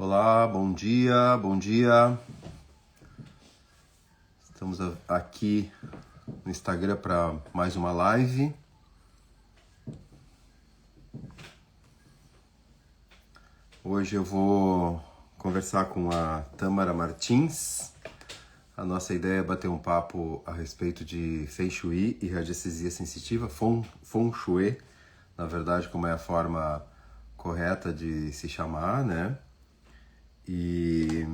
Olá, bom dia, bom dia. Estamos aqui no Instagram para mais uma live. Hoje eu vou conversar com a Tâmara Martins. A nossa ideia é bater um papo a respeito de Feng Shui e radiestesia sensitiva, Feng Shui, na verdade, como é a forma correta de se chamar, né? E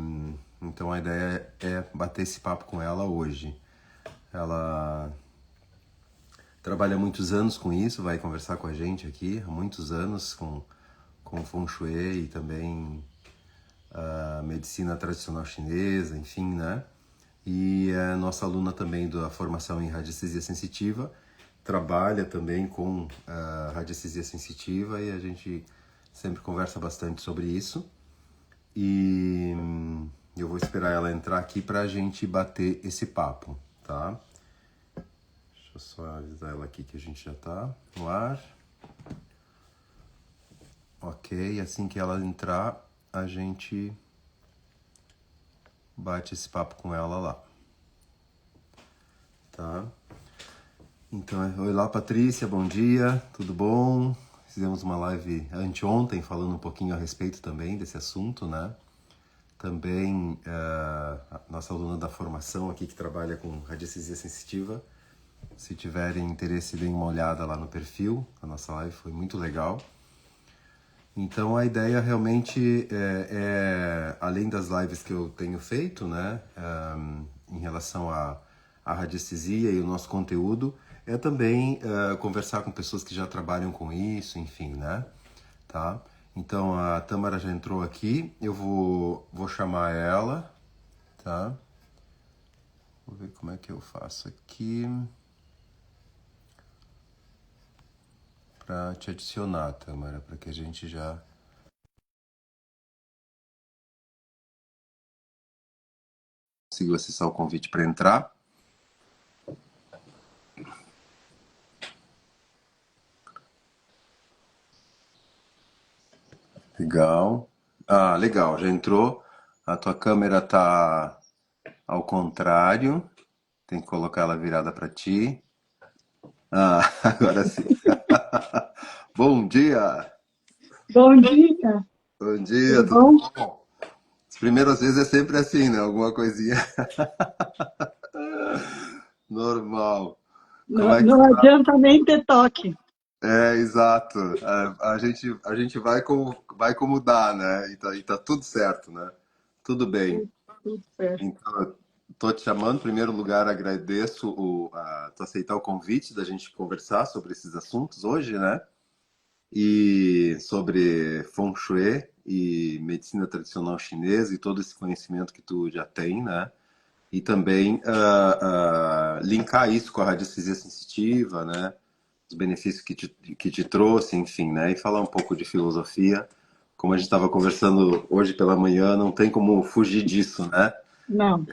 então a ideia é bater esse papo com ela hoje. Ela trabalha há muitos anos com isso, vai conversar com a gente aqui há muitos anos com Feng Shui e também a medicina tradicional chinesa, enfim, né? E é nossa aluna também da formação em radiestesia sensitiva, trabalha também com radiestesia sensitiva e a gente sempre conversa bastante sobre isso. E eu vou esperar ela entrar aqui para a gente bater esse papo, tá? Deixa eu só avisar ela aqui que a gente já tá no ar. Ok, assim que ela entrar, a gente bate esse papo com ela lá. Tá? Então, oi lá, Patrícia, bom dia, tudo bom? Fizemos uma live anteontem falando um pouquinho a respeito também desse assunto, né? Também a nossa aluna da formação aqui que trabalha com radiestesia sensitiva. Se tiverem interesse, deem uma olhada lá no perfil. A nossa live foi muito legal. Então, a ideia realmente além das lives que eu tenho feito, né, em relação à radiestesia e o nosso conteúdo, é também conversar com pessoas que já trabalham com isso, enfim, né, tá? Então, a Tâmara já entrou aqui, eu vou chamar ela, tá? Vou ver como é que eu faço aqui para te adicionar, Tâmara, para que a gente já conseguiu acessar o convite para entrar. Legal. Ah, legal, já entrou. A tua câmera tá ao contrário. Tem que colocar ela virada para ti. Ah, agora sim. Bom dia. Bom dia, Bom dia, tudo tudo bom? bom? As primeiras vezes é sempre assim, né? Alguma coisinha normal. Como Não, é que não tá? adianta nem ter toque. É, exato. A gente vai como dá, né? E tá tudo certo, né? Tudo bem. Tudo certo. Então, tô te chamando, em primeiro lugar, agradeço tu aceitar o convite da gente conversar sobre esses assuntos hoje, né? E sobre Feng Shui e medicina tradicional chinesa e todo esse conhecimento que tu já tem, né? E também linkar isso com a radiestesia sensitiva, né? Os benefícios que te trouxe, enfim, né? E falar um pouco de filosofia. Como a gente estava conversando hoje pela manhã, não tem como fugir disso, né? Não,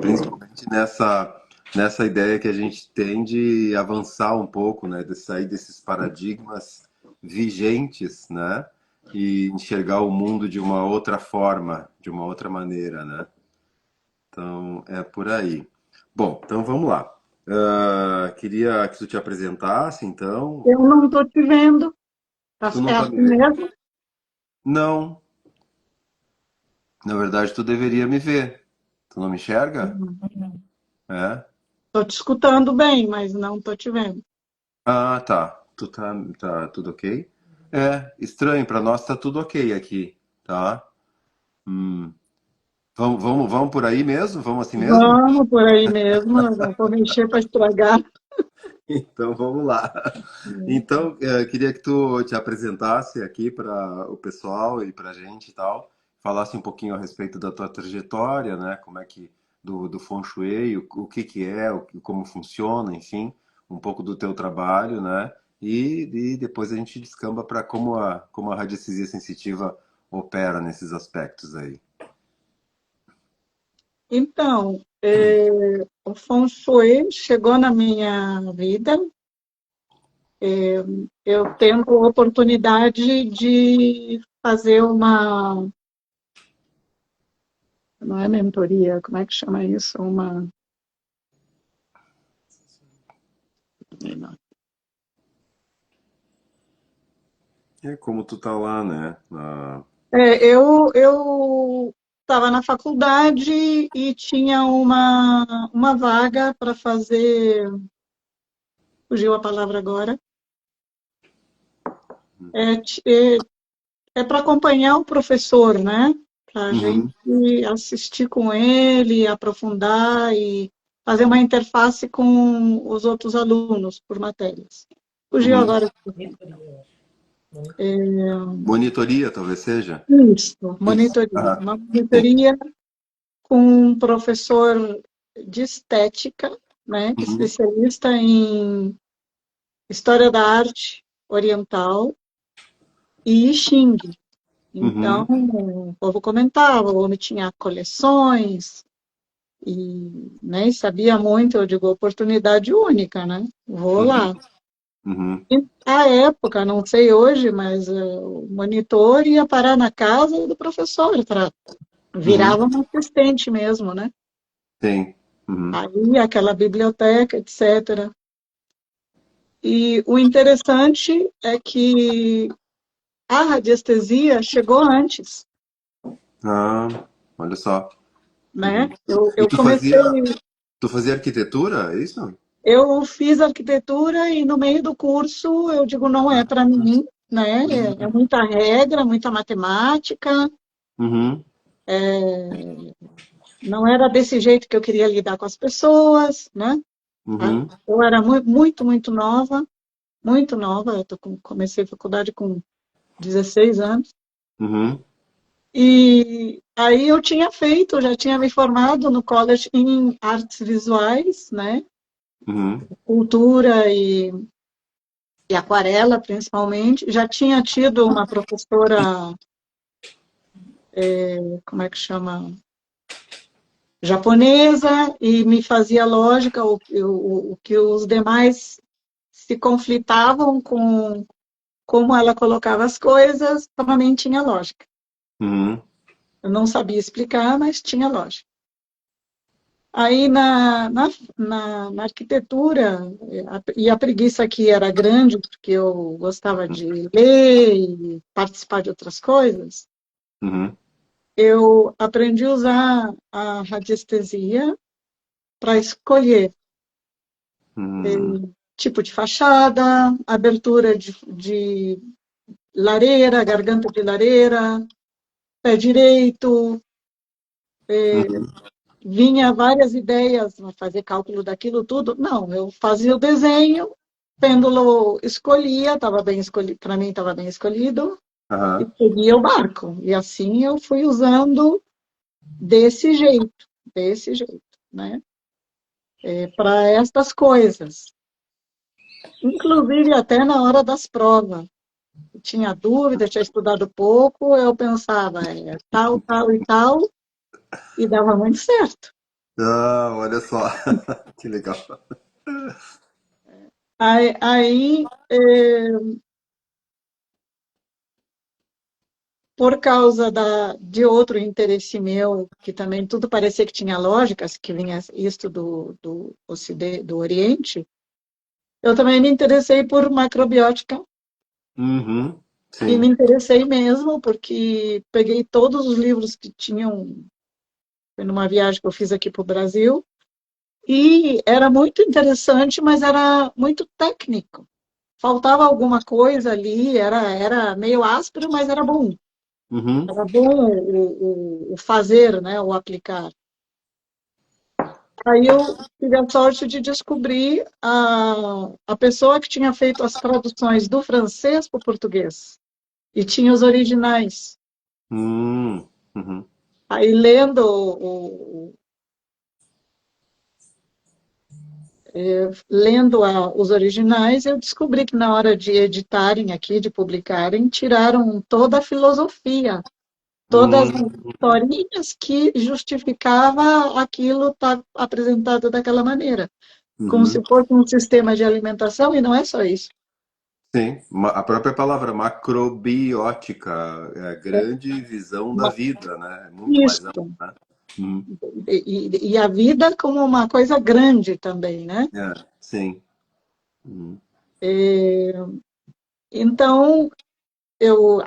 Principalmente nessa ideia que a gente tem de avançar um pouco, né, de sair desses paradigmas vigentes, né, e enxergar o mundo de uma outra forma, de uma outra maneira, né? Então é por aí. Bom, então vamos lá. Queria que tu te apresentasse, então. eu não estou te vendo. Tu É não tá me assim vendo? mesmo? Não, na verdade tu deveria me ver. Tu não me enxerga? É? Estou te escutando bem, mas não estou te vendo. Ah, tá. Tu tá tudo ok? É, estranho, pra nós tá tudo ok aqui, tá? Hum. Vamos por aí mesmo? Vamos assim mesmo? Vamos por aí mesmo, eu não vou mexer para estragar. Então vamos lá. Então, queria que tu te apresentasse aqui para o pessoal e para a gente e tal, falasse um pouquinho a respeito da tua trajetória, né? Como é que do Feng Shui, o que que é, como funciona, enfim, um pouco do teu trabalho, né? E depois a gente descamba para como a radiestesia sensitiva opera nesses aspectos aí. Então, o Feng Shui chegou na minha vida, eu tendo a oportunidade de fazer uma não é mentoria, como é que chama isso? Uma... É como tu tá lá, né? Eu estava na faculdade e tinha uma vaga para fazer, fugiu a palavra agora, é, é para acompanhar o professor, né? Para a gente Uhum, assistir com ele, aprofundar e fazer uma interface com os outros alunos por matérias. Fugiu uhum. agora. Monitoria, talvez seja? Isso, Isso. monitoria. Ah, Uma sim. monitoria com um professor de estética, né, que é Uhum, especialista em história da arte oriental e Xing. Então, uhum, o povo comentava, o homem tinha coleções e, né, sabia muito, eu digo, oportunidade única, né? Vou uhum, lá. uhum, E, à época, não sei hoje, mas o monitor ia parar na casa do professor, uhum. virava um assistente mesmo, né? Tem. Uhum. Aí, aquela biblioteca, etc. E o interessante é que a radiestesia chegou antes, Ah, olha só. né? Uhum. Eu, E eu comecei, tu fazia arquitetura, é isso? eu fiz arquitetura e no meio do curso eu digo, não é para mim, né? É muita regra, muita matemática, Uhum, não era desse jeito que eu queria lidar com as pessoas, né? uhum, Eu era muito muito nova, comecei a faculdade com 16 anos. uhum, E aí eu tinha feito, já tinha me formado no college em artes visuais, né? uhum, Cultura e aquarela, principalmente. Já tinha tido uma professora, como é que chama? Japonesa, e me fazia lógica, o que os demais se conflitavam com como ela colocava as coisas, para mim tinha lógica. uhum, Eu não sabia explicar, mas tinha lógica. Aí na arquitetura, e a preguiça aqui era grande, porque eu gostava de ler e participar de outras coisas, uhum, eu aprendi a usar a radiestesia para escolher uhum, tipo de fachada, abertura de lareira, garganta de lareira, pé direito, uhum, vinha várias ideias, fazer cálculo daquilo tudo. Não, eu fazia o desenho, pêndulo escolhia, estava bem escolhido, para mim estava bem escolhido, e aham, seguia o barco. E assim eu fui usando desse jeito, né? Para estas coisas. Inclusive até na hora das provas. Eu tinha dúvida, tinha estudado pouco, eu pensava, tal, tal e tal, e dava muito certo. ah, olha só, que legal. Aí por causa de outro interesse meu, que também tudo parecia que tinha lógica, que vinha isto do Oriente, eu também me interessei por macrobiótica Uhum, e me sim. interessei mesmo, porque peguei todos os livros que tinham, foi numa viagem que eu fiz aqui para o Brasil, e era muito interessante, mas era muito técnico. Faltava alguma coisa ali, era meio áspero, mas era bom. Uhum, Era bom o fazer, né, o aplicar. Aí eu tive a sorte de descobrir a pessoa que tinha feito as traduções do francês para o português. E tinha os originais. uhum, Aí, lendo os originais, eu descobri que na hora de editarem aqui, de publicarem, tiraram toda a filosofia, todas as uhum, historinhas que justificava aquilo estar apresentado daquela maneira, como se uhum. fosse um sistema de alimentação, e não é só isso. Sim, a própria palavra macrobiótica é a grande visão da vida, né? É muito mais Isso, amplo, né? Uhum. E a vida como uma coisa grande também, né? É, sim. Uhum. Então,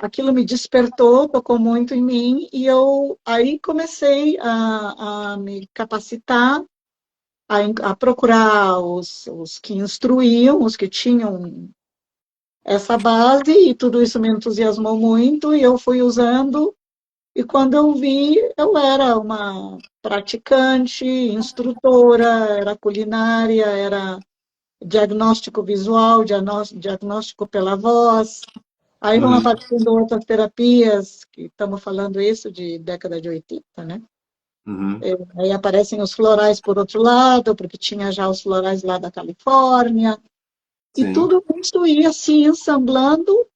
aquilo me despertou, tocou muito em mim, e eu aí comecei a me capacitar, a procurar os que instruíam, os que tinham essa base, e tudo isso me entusiasmou muito, e eu fui usando, e quando eu vi, eu era uma praticante, instrutora, era culinária, era diagnóstico visual, diagnóstico pela voz. Aí vão Uhum. aparecendo outras terapias, que estamos falando isso de década de 80, né? Uhum. Aí aparecem os florais por outro lado, porque tinha já os florais lá da Califórnia, e Sim. tudo isso ia se ensamblando.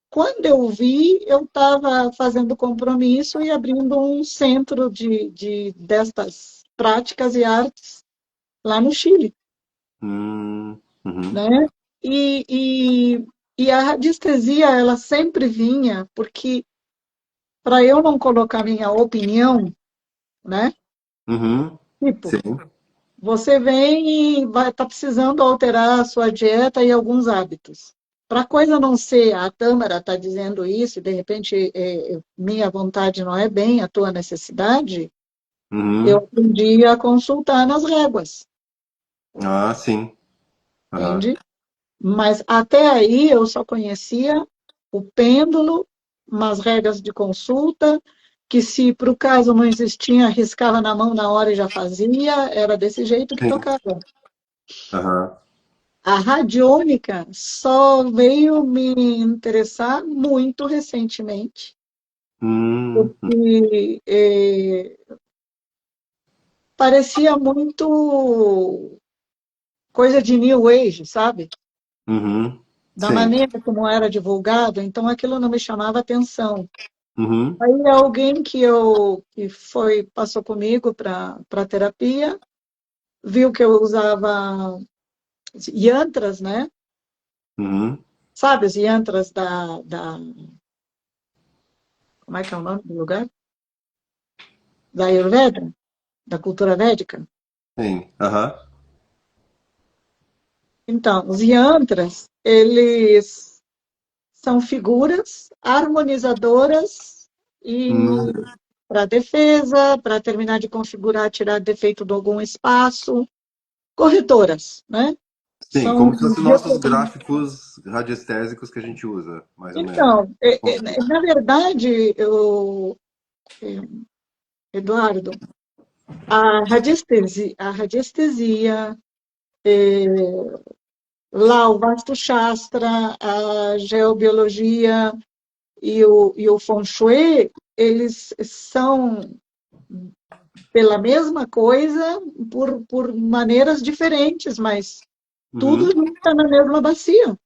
Quando eu vi, eu estava fazendo compromisso e abrindo um centro destas práticas e artes lá no Chile, Uhum. né? E, e, e a radiestesia, ela sempre vinha, porque para eu não colocar minha opinião, né? Uhum. Tipo, Sim. você vem e vai estar precisando alterar a sua dieta e alguns hábitos. Para a coisa não ser, a Tâmara está dizendo isso, e de repente minha vontade não é bem a tua necessidade, eu Uhum. aprendi a consultar nas réguas, Ah, sim. Aham. entende? Mas até aí eu só conhecia o pêndulo, umas regras de consulta, que se por caso não existia, arriscava na mão na hora e já fazia, era desse jeito que Sim. tocava. Aham. A radiônica só veio me interessar muito recentemente, Uhum. porque parecia muito coisa de New Age, sabe? Uhum. Da Sim. maneira como era divulgado, então aquilo não me chamava atenção. Uhum. Aí alguém que passou comigo para terapia, viu que eu usava yantras, né? Uhum. Sabe os yantras como é que é o nome do lugar? Da Ayurveda, da cultura védica. Sim. Aham. Então, os yantras, eles são figuras harmonizadoras Uhum. e para defesa, para terminar de configurar, tirar defeito de algum espaço, corretoras, né? Sim, São como se fossem nossos gráficos radiestésicos que a gente usa, mais ou menos. Então, na verdade, Eduardo, a radiestesia, lá o Vastu Shastra, a geobiologia e o Feng Shui, eles são pela mesma coisa por maneiras diferentes, mas tudo Uhum. está na mesma bacia.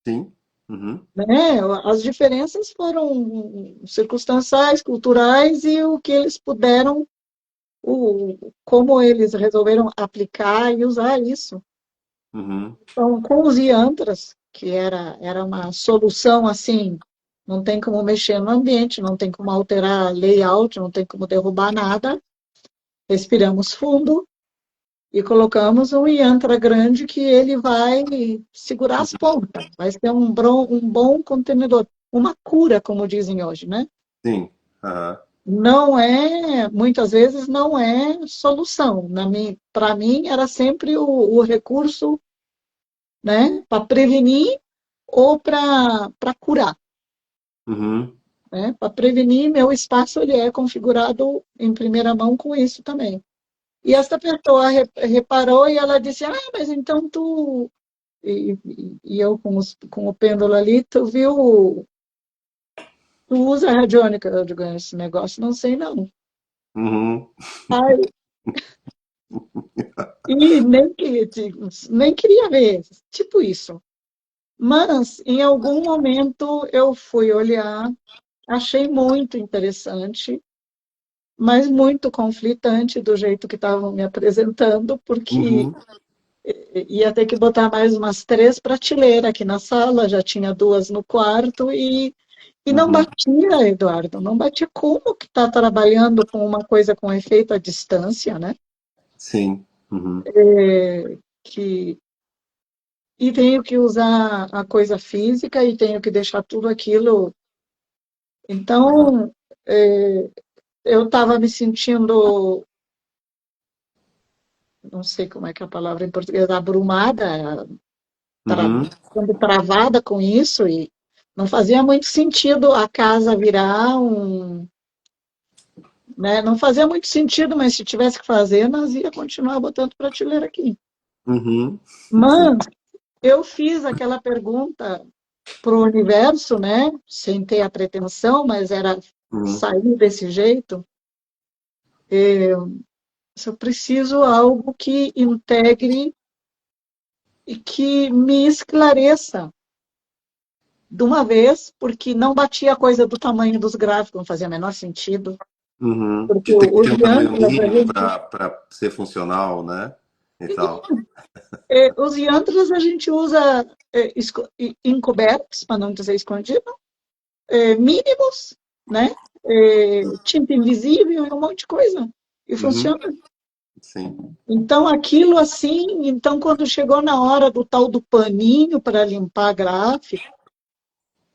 Sim. Uhum. Né? As diferenças foram circunstanciais, culturais e o que eles puderam, como eles resolveram aplicar e usar isso. Uhum. Então, com os yantras, que era uma solução assim, não tem como mexer no ambiente, não tem como alterar layout, não tem como derrubar nada, respiramos fundo e colocamos um yantra grande que ele vai segurar as pontas, vai ser um bom contenedor, uma cura, como dizem hoje, né? Sim. Aham. Não é, muitas vezes não é solução. Para mim, era sempre o recurso, né, para prevenir ou para curar, Uhum. né? Para prevenir, meu espaço ele é configurado em primeira mão com isso também. E essa pessoa reparou e ela disse: Ah, mas então tu. E eu com o pêndulo ali, tu viu, tu usa a radiônica? Eu digo: Esse negócio não sei não. Uhum. Ai, e nem queria ver, tipo isso. Mas, em algum momento, eu fui olhar, achei muito interessante, mas muito conflitante do jeito que estavam me apresentando, porque Uhum. ia ter que botar mais umas 3 prateleiras aqui na sala, já tinha 2 no quarto, e E não Uhum. batia, Eduardo, não batia. Como que está trabalhando com uma coisa com efeito à distância, né? Sim. Uhum. Que, e tenho que usar a coisa física e tenho que deixar tudo aquilo. Então, é, eu estava me sentindo, não sei como é que é a palavra em português, abrumada, Uhum. ficando travada com isso e não fazia muito sentido a casa virar um, né? Não fazia muito sentido, mas se tivesse que fazer, nós ia continuar botando prateleira aqui. Uhum. Sim. Mas eu fiz aquela pergunta para o universo, né? Sem ter a pretensão, mas era Uhum. sair desse jeito. Se eu preciso algo que integre e que me esclareça de uma vez, porque não batia a coisa do tamanho dos gráficos, não fazia o menor sentido. Uhum. Porque De ter que os ter um tamanho yantras, a mínimo gente, para ser funcional, né? E tal. os yantras a gente usa encobertos, para não dizer escondido, mínimos, né? Tinta invisível e um monte de coisa. E Uhum. funciona. Sim. Então, aquilo assim, então quando chegou na hora do tal do paninho para limpar gráfico,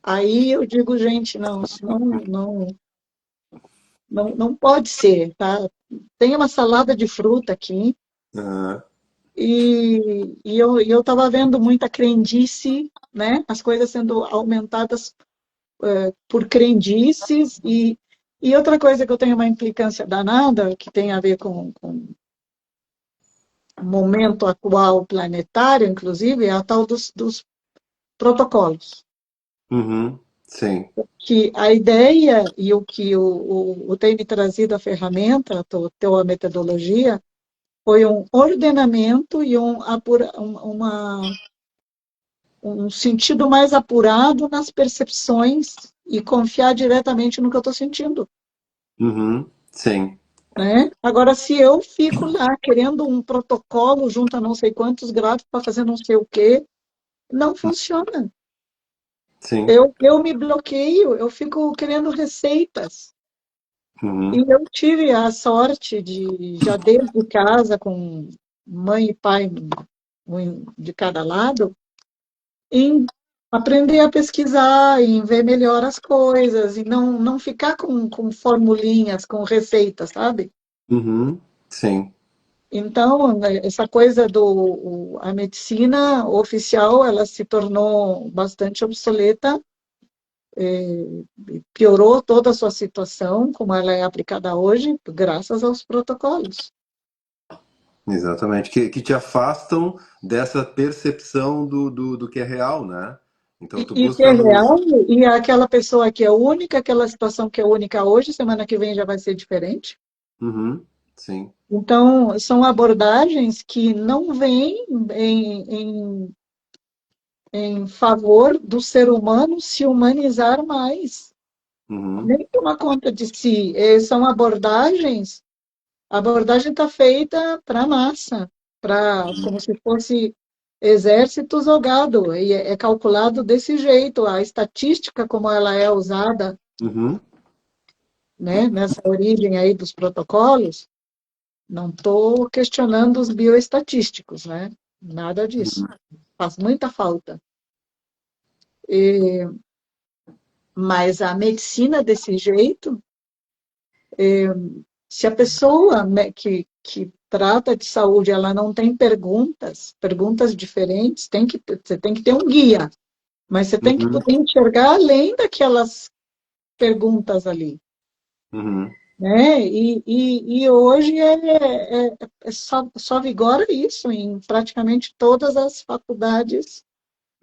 aí eu digo, gente, não, isso não pode ser, tá? Tem uma salada de fruta aqui Uhum. e eu estava vendo muita crendice, né? As coisas sendo aumentadas por crendices e outra coisa que eu tenho uma implicância danada, que tem a ver com o momento atual planetário, inclusive, é a tal dos protocolos. Uhum. Sim. Que a ideia e o que o tem me trazido a ferramenta, a metodologia, foi um ordenamento e um sentido mais apurado nas percepções e confiar diretamente no que eu estou sentindo. Uhum. Sim. Né? Agora, se eu fico lá querendo um protocolo junto a não sei quantos gráficos para fazer não sei o quê, não funciona. Sim. Eu me bloqueio, eu fico querendo receitas. E Uhum. eu tive a sorte de, já desde casa, com mãe e pai um de cada lado, em aprender a pesquisar, em ver melhor as coisas, e não ficar com formulinhas, com receitas, sabe? Uhum. Sim. Então, né, essa coisa a medicina oficial, ela se tornou bastante obsoleta, piorou toda a sua situação, como ela é aplicada hoje, graças aos protocolos. Exatamente. Que te afastam dessa percepção do que é real, né? Então tu E que é busca nos. real, e aquela pessoa que é única, aquela situação que é única hoje, semana que vem já vai ser diferente. Uhum. Sim. Então, são abordagens que não vêm em favor do ser humano se humanizar mais, Uhum. nem tomar conta de si. São abordagens, a abordagem está feita para a massa, como se fosse exércitos ou gado, e é calculado desse jeito. A estatística, como ela é usada, Uhum. né, nessa origem aí dos protocolos, não estou questionando os bioestatísticos, né? Nada disso. Faz muita falta. E, mas a medicina desse jeito, se a pessoa, né, que trata de saúde, ela não tem perguntas diferentes, você tem que ter um guia, mas você tem que Uhum. poder enxergar além daquelas perguntas ali. Uhum. Né? E hoje só vigora isso em praticamente todas as faculdades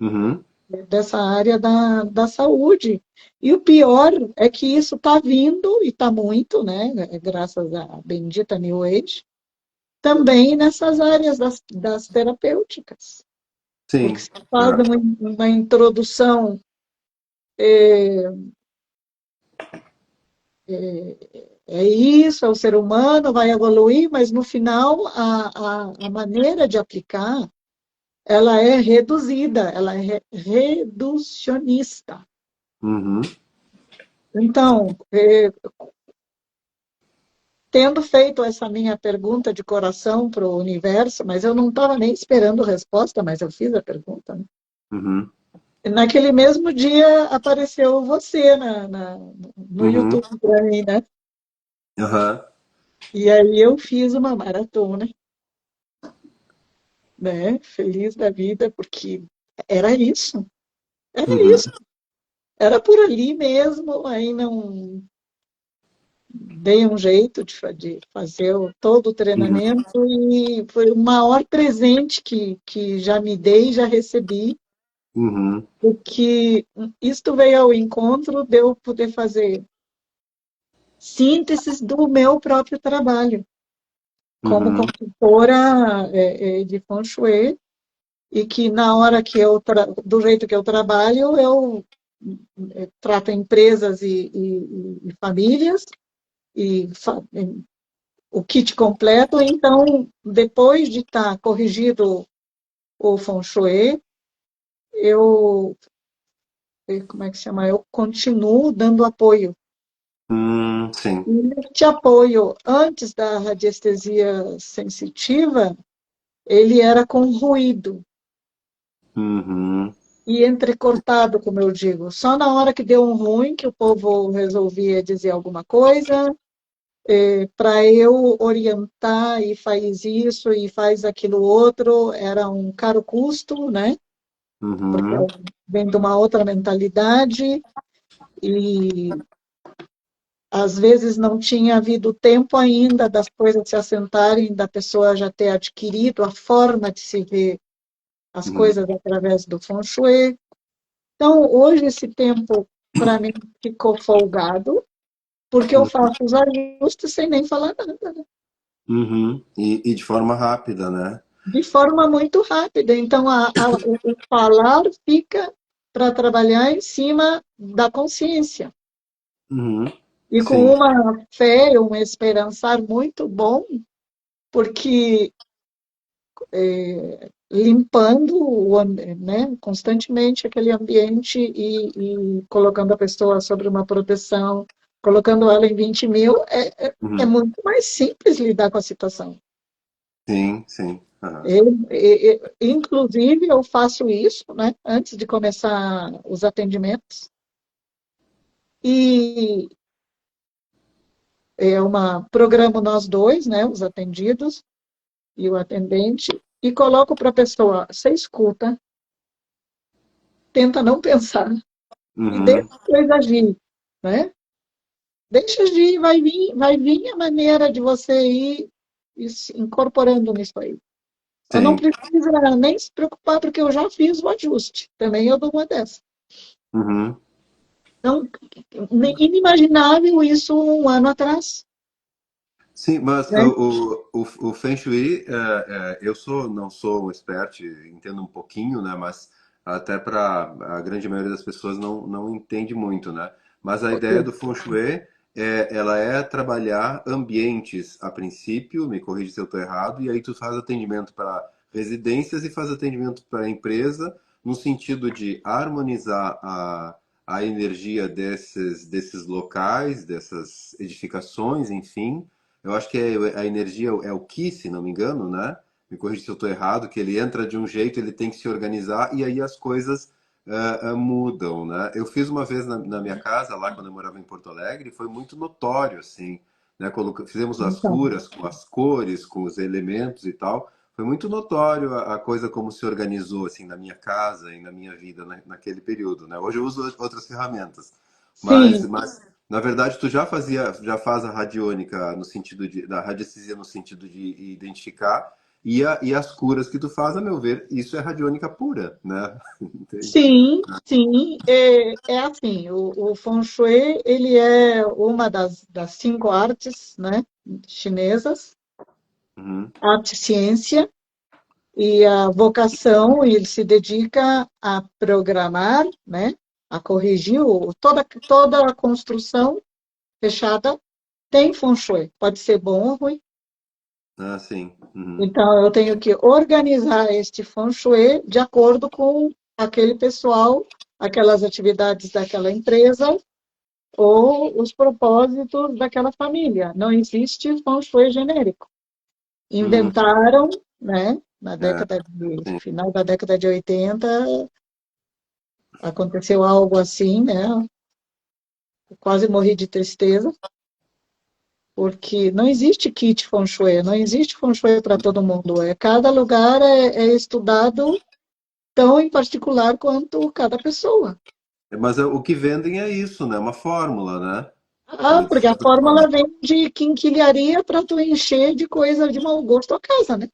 Uhum. dessa área da saúde. E o pior é que isso está vindo, e está muito, né, graças à bendita New Age, também nessas áreas das terapêuticas. Porque Sim. se faz É. uma introdução é isso, é o ser humano, vai evoluir, mas no final a maneira de aplicar ela é reduzida, ela é reducionista. Uhum. Então, tendo feito essa minha pergunta de coração para o universo, mas eu não estava nem esperando resposta, mas eu fiz a pergunta, né? Uhum. Naquele mesmo dia apareceu você no Uhum. YouTube para mim, né? Aham. E aí eu fiz uma maratona, né? Feliz da vida, porque era isso, era Uhum. isso. Era por ali mesmo, aí não dei um jeito de fazer todo o Uhum. treinamento e foi o maior presente que já me dei, já recebi, Uhum. porque isto veio ao encontro de eu poder fazer sínteses do meu próprio trabalho como Uhum. consultora de Feng Shui e que na hora que do jeito que eu trabalho, eu trato empresas e famílias e o kit completo. Então, depois de estar corrigido o Feng Shui, eu, como é que chama? Eu continuo dando apoio. Sim. E este apoio, antes da radiestesia sensitiva, ele era com ruído Uhum. e entrecortado, como eu digo. Só na hora que deu um ruim, que o povo resolvia dizer alguma coisa, para eu orientar e faz isso e faz aquilo outro, era um caro custo, né? Porque Uhum. eu venho de uma outra mentalidade e às vezes não tinha havido tempo ainda das coisas se assentarem, da pessoa já ter adquirido a forma de se ver as Uhum. coisas através do Feng Shui. Então, hoje esse tempo para mim ficou folgado, porque eu Uhum. faço os ajustes sem nem falar nada, né? Uhum. E de forma rápida, né? De forma muito rápida. Então, o falar fica para trabalhar em cima da consciência. Uhum. E com Sim. uma fé, um esperançar muito bom, porque limpando né, constantemente aquele ambiente e colocando a pessoa sobre uma proteção, colocando ela em 20 mil, é Uhum. muito mais simples lidar com a situação. Sim, sim. Aham. Inclusive, eu faço isso, né, antes de começar os atendimentos, e programo nós dois, né, os atendidos e o atendente, e coloco para a pessoa, você escuta, tenta não pensar, e deixa Uhum. a coisa agir, né? Deixa agir, vai vir a maneira de você ir se incorporando nisso aí. Eu não Sim. precisa nem se preocupar, porque eu já fiz o ajuste. Também eu dou uma dessa. Uhum. Então, inimaginável isso um ano atrás, Sim, mas né? o Feng Shui, eu não sou um expert, entendo um pouquinho, né? Mas até para a grande maioria das pessoas não entende muito, né? Mas a ideia do Feng Shui ela é trabalhar ambientes a princípio, me corrija se eu estou errado, e aí tu faz atendimento para residências e faz atendimento para empresa, no sentido de harmonizar a energia desses locais, dessas edificações, enfim. Eu acho que a energia é o Ki, se não me engano, né? Me corrija se eu estou errado, que ele entra de um jeito, ele tem que se organizar e aí as coisas mudam, né? Eu fiz uma vez na minha casa, lá quando eu morava em Porto Alegre, foi muito notório, assim, né? Fizemos as Então, curas com as cores, com os elementos e tal. Foi muito notório a coisa como se organizou, assim, na minha casa e na minha vida naquele período, né? Hoje eu uso outras ferramentas, sim, mas na verdade, tu já faz a radiônica no sentido da radiestesia no sentido de identificar, e as curas que tu faz, a meu ver, isso é radiônica pura, né? Entende? sim, é assim, o Feng Shui, ele é uma das cinco artes, né, chinesas, Uhum. arte-ciência, e a vocação, ele se dedica a programar, né, a corrigir toda a construção fechada tem Feng Shui, pode ser bom ou ruim. Ah, sim. Uhum. Então, eu tenho que organizar este Feng Shui de acordo com aquele pessoal, aquelas atividades daquela empresa, ou os propósitos daquela família. Não existe feng shui genérico. Hum, Inventaram, né, na é, década de, sim. final da década de 80, aconteceu algo assim, né? Eu quase morri de tristeza, porque não existe kit feng shui, não existe feng shui para todo mundo. Cada lugar é estudado tão em particular quanto cada pessoa. Mas o que vendem é isso, né? Uma fórmula, né? Ah, Eles porque a sempre fórmula falam. vem de quinquilharia para tu encher de coisa de mau gosto a casa, né?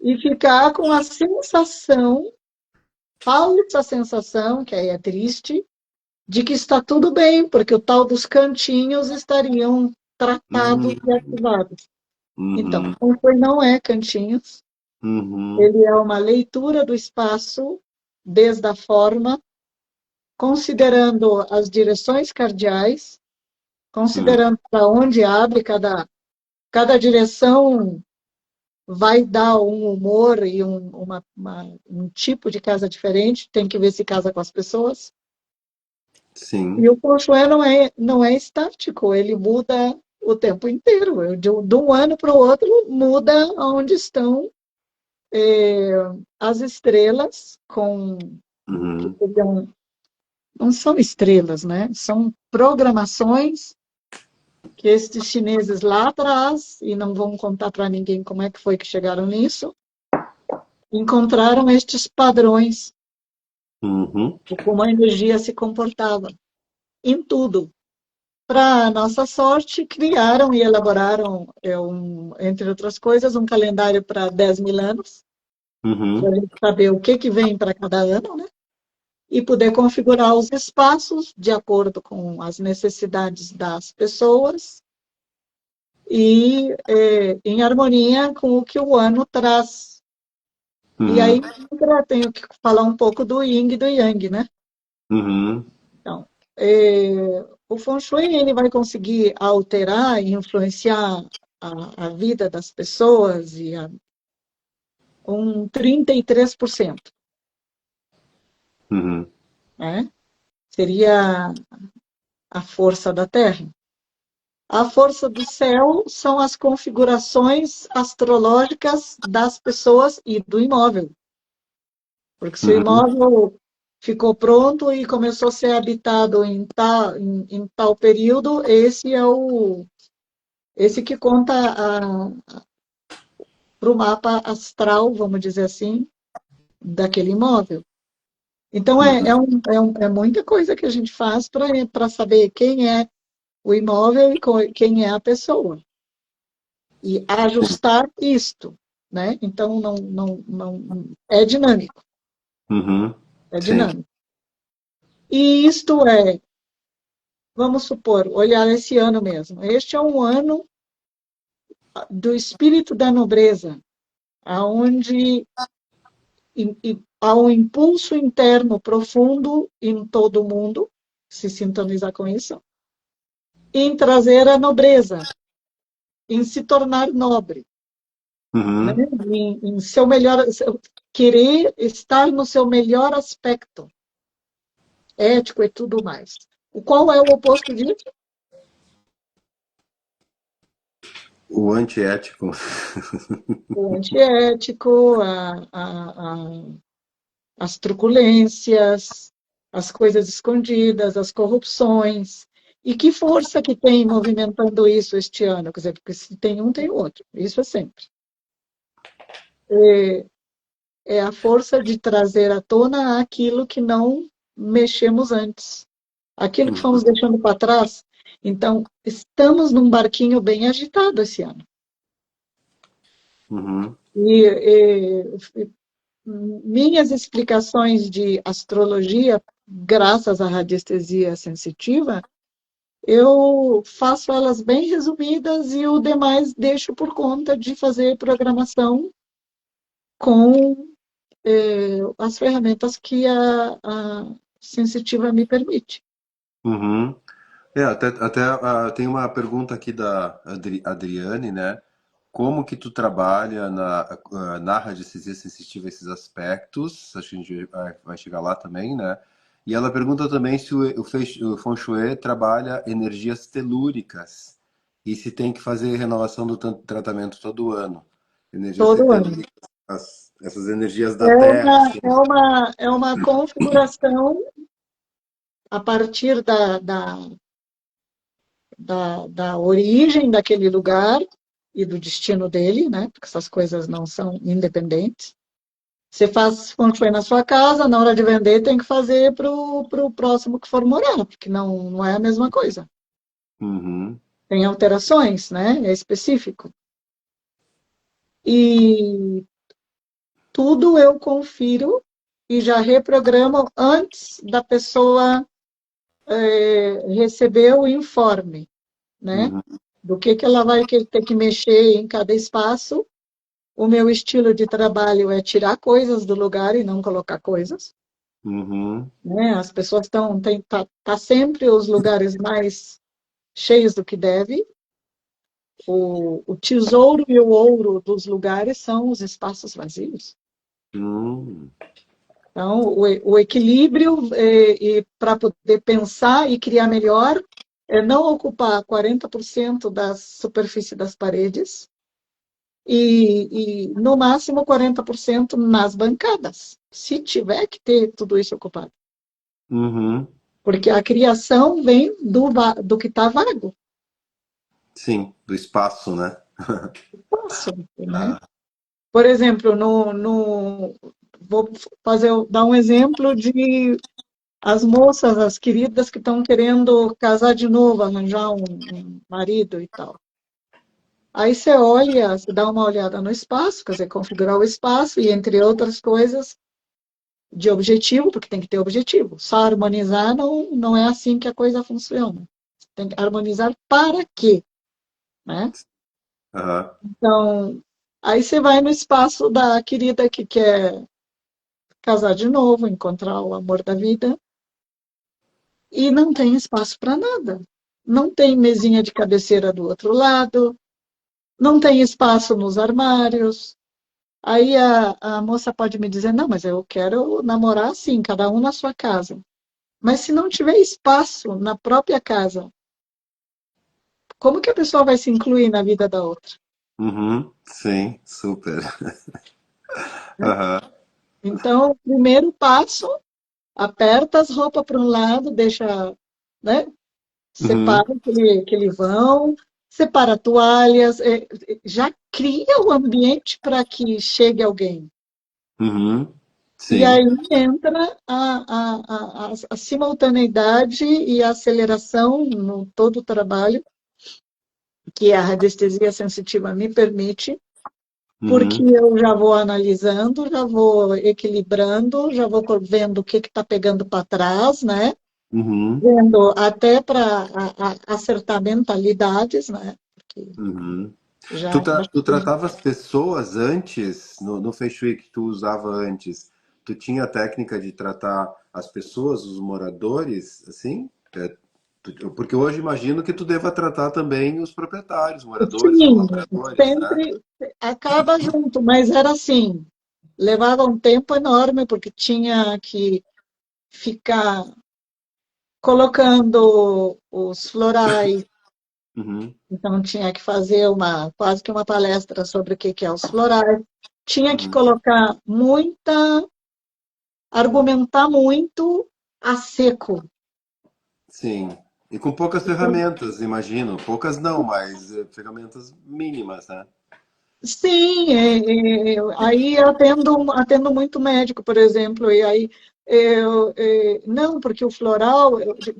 E ficar com a sensação, falsa sensação, que aí é triste, de que está tudo bem, porque o tal dos cantinhos estariam tratados Hum, e ativados. Então, uhum, o Feng não é cantinhos, uhum, ele é uma leitura do espaço desde a forma, considerando as direções cardeais, uhum, considerando para onde abre cada direção vai dar um humor e um tipo de casa diferente, tem que ver se casa com as pessoas. sim. E o Feng Shui não é estático, ele muda o tempo inteiro. De um ano para o outro, muda onde estão as estrelas, que Uhum, não são estrelas, né? São programações que esses chineses lá atrás, e não vão contar para ninguém como é que foi que chegaram nisso, encontraram estes padrões uhum, de como a energia se comportava em tudo. Para nossa sorte, criaram e elaboraram, entre outras coisas, um calendário para 10 mil anos, para uhum, a gente saber o que vem para cada ano, né? E poder configurar os espaços de acordo com as necessidades das pessoas e em harmonia com o que o ano traz. E uhum, aí tenho que falar um pouco do Yin e do Yang, né? uhum, Então, o Feng Shui ele vai conseguir alterar e influenciar a vida das pessoas um 33%, uhum, né? Seria a força da Terra. A força do céu são as configurações astrológicas das pessoas e do imóvel. Porque se o uhum, imóvel ficou pronto e começou a ser habitado em tal período, esse que conta para o mapa astral, vamos dizer assim, daquele imóvel. Então, uhum, é muita coisa que a gente faz para saber quem é o imóvel e quem é a pessoa. E ajustar isto, né? Então, não, é dinâmico, uhum, é sim. dinâmico. E isto vamos supor, olhar esse ano mesmo. Este é um ano do espírito da nobreza, aonde há um impulso interno profundo em todo mundo, se sintonizar com isso, em trazer a nobreza, em se tornar nobre, né? Uhum, Em seu melhor, querer estar no seu melhor aspecto, ético e tudo mais. Qual é o oposto disso? o antiético. O antiético, as truculências, as coisas escondidas, as corrupções. E que força que tem movimentando isso este ano? Quer dizer, porque se tem um, tem o outro. Isso é sempre. É a força de trazer à tona aquilo que não mexemos antes, aquilo que fomos deixando para trás. Então, estamos num barquinho bem agitado esse ano. Uhum, E minhas explicações de astrologia, graças à radiestesia sensitiva, eu faço elas bem resumidas e o demais deixo por conta de fazer programação com as ferramentas que a sensitiva me permite. uhum. Até tem uma pergunta aqui da Adriane, né? Como que tu trabalha na radiestesia sensitiva esses aspectos? Acho que a gente vai chegar lá também, né? E ela pergunta também se o Feng Shui trabalha energias telúricas e se tem que fazer renovação do tratamento todo ano. Energias todo ano. telúricas, essas energias É da Terra, uma, assim. é uma configuração a partir da origem daquele lugar e do destino dele, né? Porque essas coisas não são independentes. Você faz Feng Shui na sua casa, na hora de vender tem que fazer para o próximo que for morar, porque não é a mesma coisa. Uhum, Tem alterações, né? É específico. E tudo eu confiro e já reprogramo antes da pessoa receber o informe, né? uhum, Do que ela vai ter que mexer em cada espaço. O meu estilo de trabalho é tirar coisas do lugar e não colocar coisas, uhum, né? As pessoas tá sempre os lugares mais cheios do que deve. O tesouro e o ouro dos lugares são os espaços vazios. uhum, Então, o equilíbrio para poder pensar e criar melhor é não ocupar 40% da superfície das paredes no máximo 40% nas bancadas, se tiver que ter tudo isso ocupado. uhum. Porque a criação vem do que está vago. Sim, do espaço, né? Posso, né? Por exemplo, vou dar um exemplo de as moças, as queridas que estão querendo casar de novo, arranjar um marido e tal. Aí você olha, você dá uma olhada no espaço, quer dizer, configurar o espaço e, entre outras coisas, de objetivo, porque tem que ter objetivo. Só harmonizar não é assim que a coisa funciona. Tem que harmonizar para quê, né? Aham. Então, aí você vai no espaço da querida que quer casar de novo, encontrar o amor da vida, e não tem espaço para nada. Não tem mesinha de cabeceira do outro lado, não tem espaço nos armários. Aí a moça pode me dizer, não, mas eu quero namorar assim, cada um na sua casa. Mas se não tiver espaço na própria casa, como que a pessoa vai se incluir na vida da outra? Uhum. Sim, super. Né? Aham. Então, o primeiro passo, aperta as roupas para um lado, deixa, né? Uhum. Separa aquele vão, separa toalhas, já cria o ambiente para que chegue alguém. Uhum. E Sim. aí entra a simultaneidade e a aceleração no todo o trabalho que a radiestesia sensitiva me permite, porque Uhum. eu já vou analisando, já vou equilibrando, já vou vendo o que está pegando para trás, né? Uhum. Vendo até para acertar mentalidades, né? Porque Uhum. Tu, já tu tratava as pessoas antes, no Feng Shui que tu usava antes, tu tinha a técnica de tratar as pessoas, os moradores, assim? Porque hoje imagino que tu deva tratar também os proprietários, moradores, sim, colaboradores, né? sempre acaba junto, mas era assim, levava um tempo enorme, porque tinha que ficar colocando os florais. Uhum. Então, tinha que fazer quase que uma palestra sobre o que que é os florais. Tinha que Uhum. colocar argumentar muito a seco. Sim. E com poucas ferramentas, imagino. Poucas não, mas ferramentas mínimas, né? Sim, aí eu atendo muito médico, por exemplo, e aí não, porque o floral,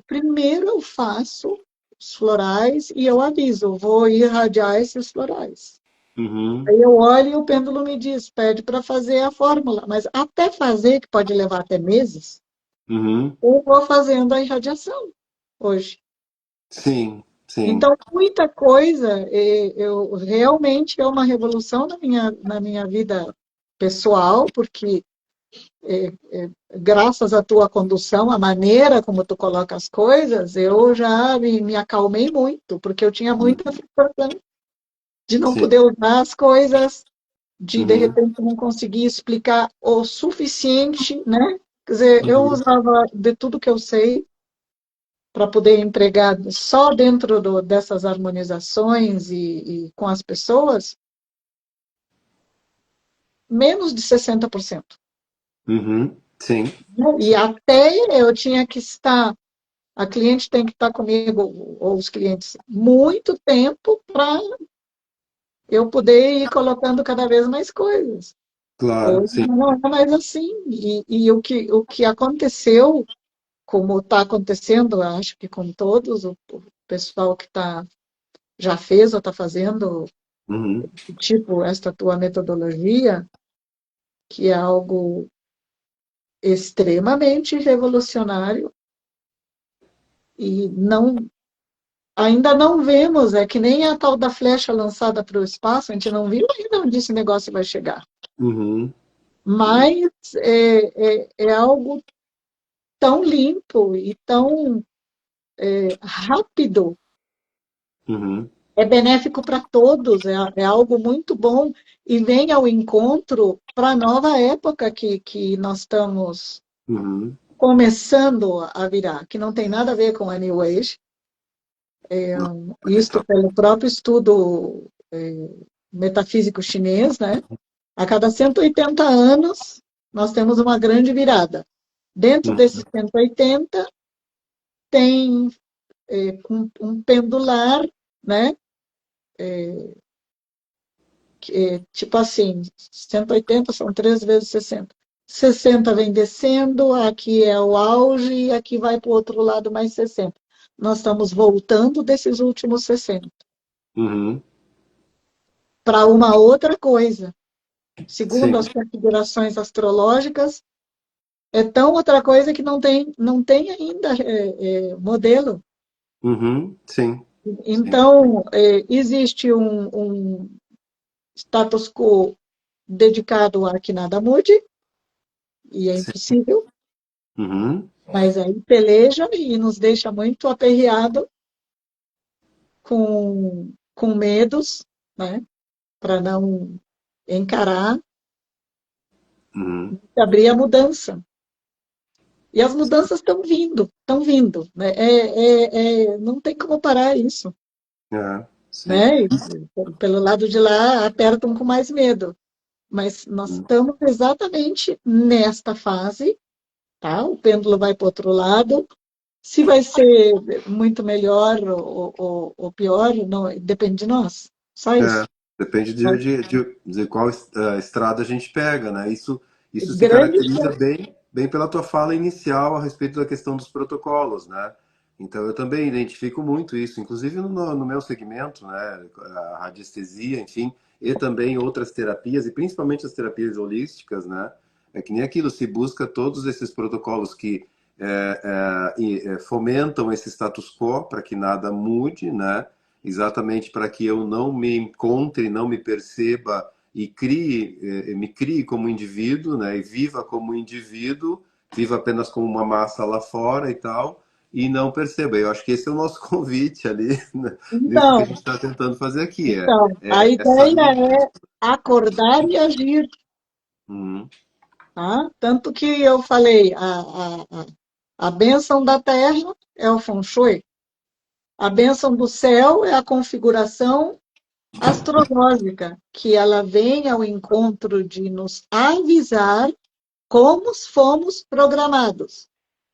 primeiro eu faço os florais e eu aviso, vou irradiar esses florais. Uhum. Aí eu olho e o pêndulo me diz, pede para fazer a fórmula, mas até fazer, que pode levar até meses, Uhum. eu vou fazendo a irradiação hoje. Sim, sim. Então, muita coisa, eu realmente é uma revolução na minha vida pessoal, porque graças à tua condução, a maneira como tu coloca as coisas, eu já me acalmei muito, porque eu tinha muita frustração de não Sim. poder usar as coisas, de Uhum. repente não conseguir explicar o suficiente, né? Quer dizer, eu Uhum. usava de tudo que eu sei para poder empregar só dentro dessas harmonizações e com as pessoas, menos de 60%. Uhum. Sim. Né? E até eu tinha que estar, a cliente tem que estar comigo, ou os clientes, muito tempo para eu poder ir colocando cada vez mais coisas. Claro, Hoje sim. não é mais assim. E o que aconteceu, como está acontecendo, acho que com todos, o pessoal que já fez ou está fazendo, Uhum. tipo, esta tua metodologia, que é algo extremamente revolucionário e ainda não vemos, é que nem a tal da flecha lançada para o espaço, a gente não viu ainda onde esse negócio vai chegar. Uhum. Mas é algo tão limpo e tão rápido, Uhum. é benéfico para todos, é algo muito bom e vem ao encontro para a nova época que nós estamos Uhum. começando a virar, que não tem nada a ver com a New Age, Não, isto então. pelo próprio estudo metafísico chinês, né? A cada 180 anos, nós temos uma grande virada. Dentro Uhum. desses 180, tem um pendular, né? Tipo assim, 180 são 3 vezes 60. 60 vem descendo, aqui é o auge, e aqui vai para o outro lado mais 60. Nós estamos voltando desses últimos 60 Uhum. para uma outra coisa. Segundo Sim. as configurações astrológicas, é tão outra coisa que não tem ainda modelo. Uhum. Sim. Sim. Então, existe um status quo dedicado a que nada mude, e é Sim. impossível, Uhum. mas aí peleja e nos deixa muito aperreado com medos, né, para não encarar Uhum. e abrir a mudança. E as mudanças estão vindo, né? Não tem como parar isso, É, sim. né? E, pelo lado de lá, apertam com mais medo. Mas nós Uhum. estamos exatamente nesta fase, tá? O pêndulo vai para o outro lado. Se vai ser muito melhor ou pior, não, depende de nós. Só É, isso. depende Mas de qual estrada a gente pega, né? Isso se grande caracteriza chance. bem pela tua fala inicial a respeito da questão dos protocolos, né? Então eu também identifico muito isso, inclusive no meu segmento, né? A radiestesia, enfim, e também outras terapias, e principalmente as terapias holísticas, né? É que nem aquilo, se busca todos esses protocolos que fomentam esse status quo para que nada mude, né? Exatamente para que eu não me encontre, não me perceba e me crie como indivíduo, né? E viva como indivíduo, viva apenas como uma massa lá fora e tal, e não perceba. Eu acho que esse é o nosso convite ali, né? Nisso que a Então, gente está tentando fazer aqui, então, a é ideia sair. é acordar e agir, Uhum. tá? Tanto que eu falei, a bênção da terra é o Feng Shui, a bênção do céu é a configuração astrológica, que ela vem ao encontro de nos avisar como fomos programados.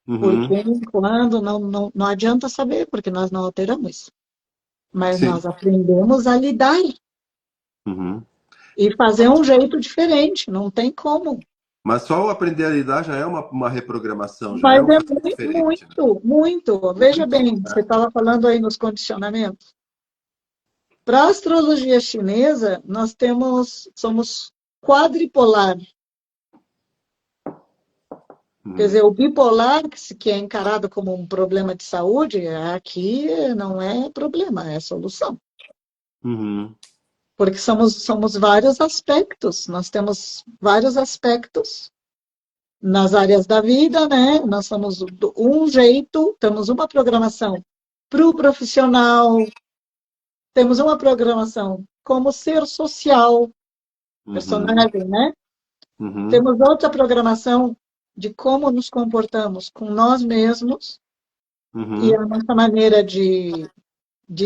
Porque Uhum. quando não adianta saber, porque nós não alteramos. Mas Sim. nós aprendemos a lidar Uhum. e fazer um jeito diferente, não tem como. Mas só o aprender a lidar já é uma reprogramação, já é Mas um é fazer diferente, né? muito, muito. Veja Muito. bem, você estava falando aí nos condicionamentos. Para a astrologia chinesa, somos quadripolar. Quer Uhum. dizer, o bipolar, que é encarado como um problema de saúde, aqui não é problema, é solução. Uhum. Porque somos vários aspectos, nós temos vários aspectos nas áreas da vida, né? Nós somos um jeito, temos uma programação para o profissional, temos uma programação como ser social, Uhum. personagem, né? Uhum. Temos outra programação de como nos comportamos com nós mesmos e Uhum. a nossa maneira de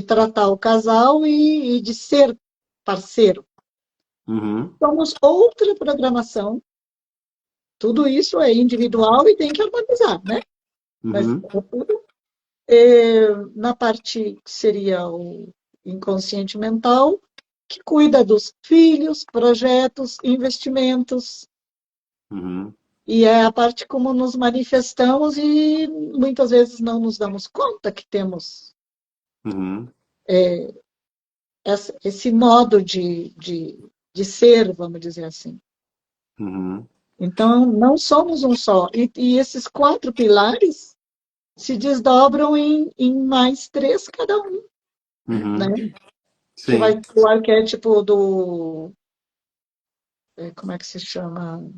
tratar o casal e de ser parceiro. Uhum. Somos outra programação, tudo isso é individual e tem que harmonizar, né? Mas Uhum. tudo na parte que seria o inconsciente mental, que cuida dos filhos, projetos, investimentos, Uhum. e é a parte como nos manifestamos e muitas vezes não nos damos conta que temos Uhum. esse modo de ser, vamos dizer assim. Uhum. Então, não somos um só. E esses quatro pilares se desdobram em mais três cada um, né? Uhum. Que vai Sim. ser o arquétipo do... Como é que se chama?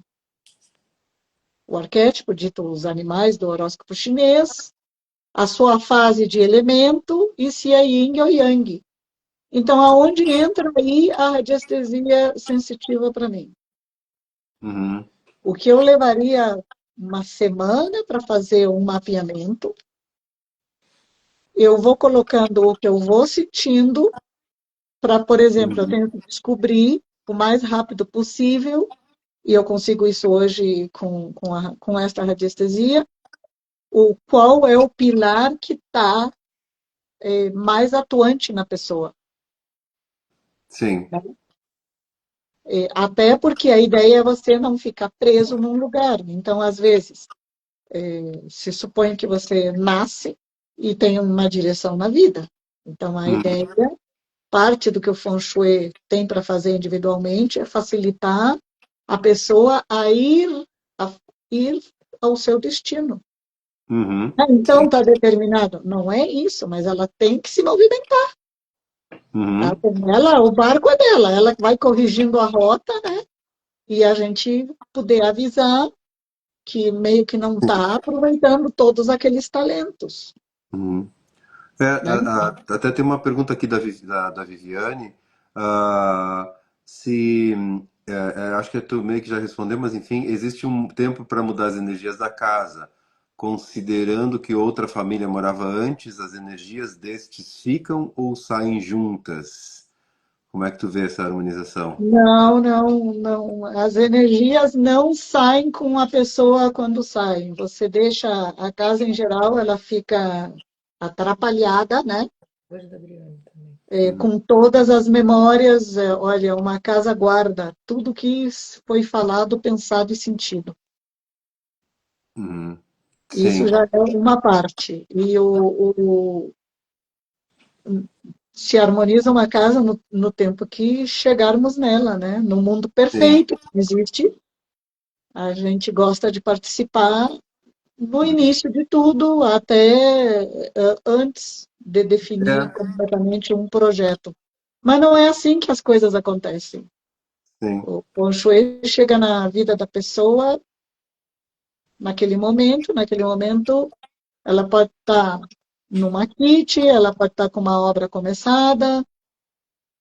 O arquétipo, dito os animais do horóscopo chinês, a sua fase de elemento e se é yin ou yang. Então, aonde entra aí a radiestesia sensitiva para mim? Uhum. O que eu levaria uma semana para fazer um mapeamento, eu vou colocando o que eu vou sentindo para, por exemplo, eu Uhum. tenho que descobrir o mais rápido possível, e eu consigo isso hoje com esta radiestesia, o qual é o pilar que está mais atuante na pessoa. Sim. Né? Até porque a ideia é você não ficar preso num lugar. Então, às vezes, se supõe que você nasce e tem uma direção na vida. Então, a Uhum. ideia, parte do que o Feng Shui tem para fazer individualmente é facilitar a pessoa a ir ao seu destino. Uhum. Ah, então, Sim. está determinado. Não é isso, mas ela tem que se movimentar. Uhum. O barco é dela, ela vai corrigindo a rota, né? E a gente poder avisar que meio que não está aproveitando todos aqueles talentos. Uhum. É, Né? até tem uma pergunta aqui da Viviane, ah, se, acho que tu meio que já respondeu, mas enfim, existe um tempo para mudar as energias da casa, considerando que outra família morava antes, as energias destes ficam ou saem juntas? Como é que tu vê essa harmonização? Não, não, não. As energias não saem com a pessoa quando saem. Você deixa a casa em geral, ela fica atrapalhada, né? Uhum. Com todas as memórias. Olha, uma casa guarda tudo que foi falado, pensado e sentido. Uhum. Isso Sim, já é uma parte. Se harmoniza uma casa no tempo que chegarmos nela, né? No mundo sim. perfeito que existe, a gente gosta de participar no início de tudo, até antes de definir É, completamente um projeto. Mas não é assim que as coisas acontecem. sim. O Feng Shui chega na vida da pessoa naquele momento ela pode estar numa kit, ela pode estar com uma obra começada,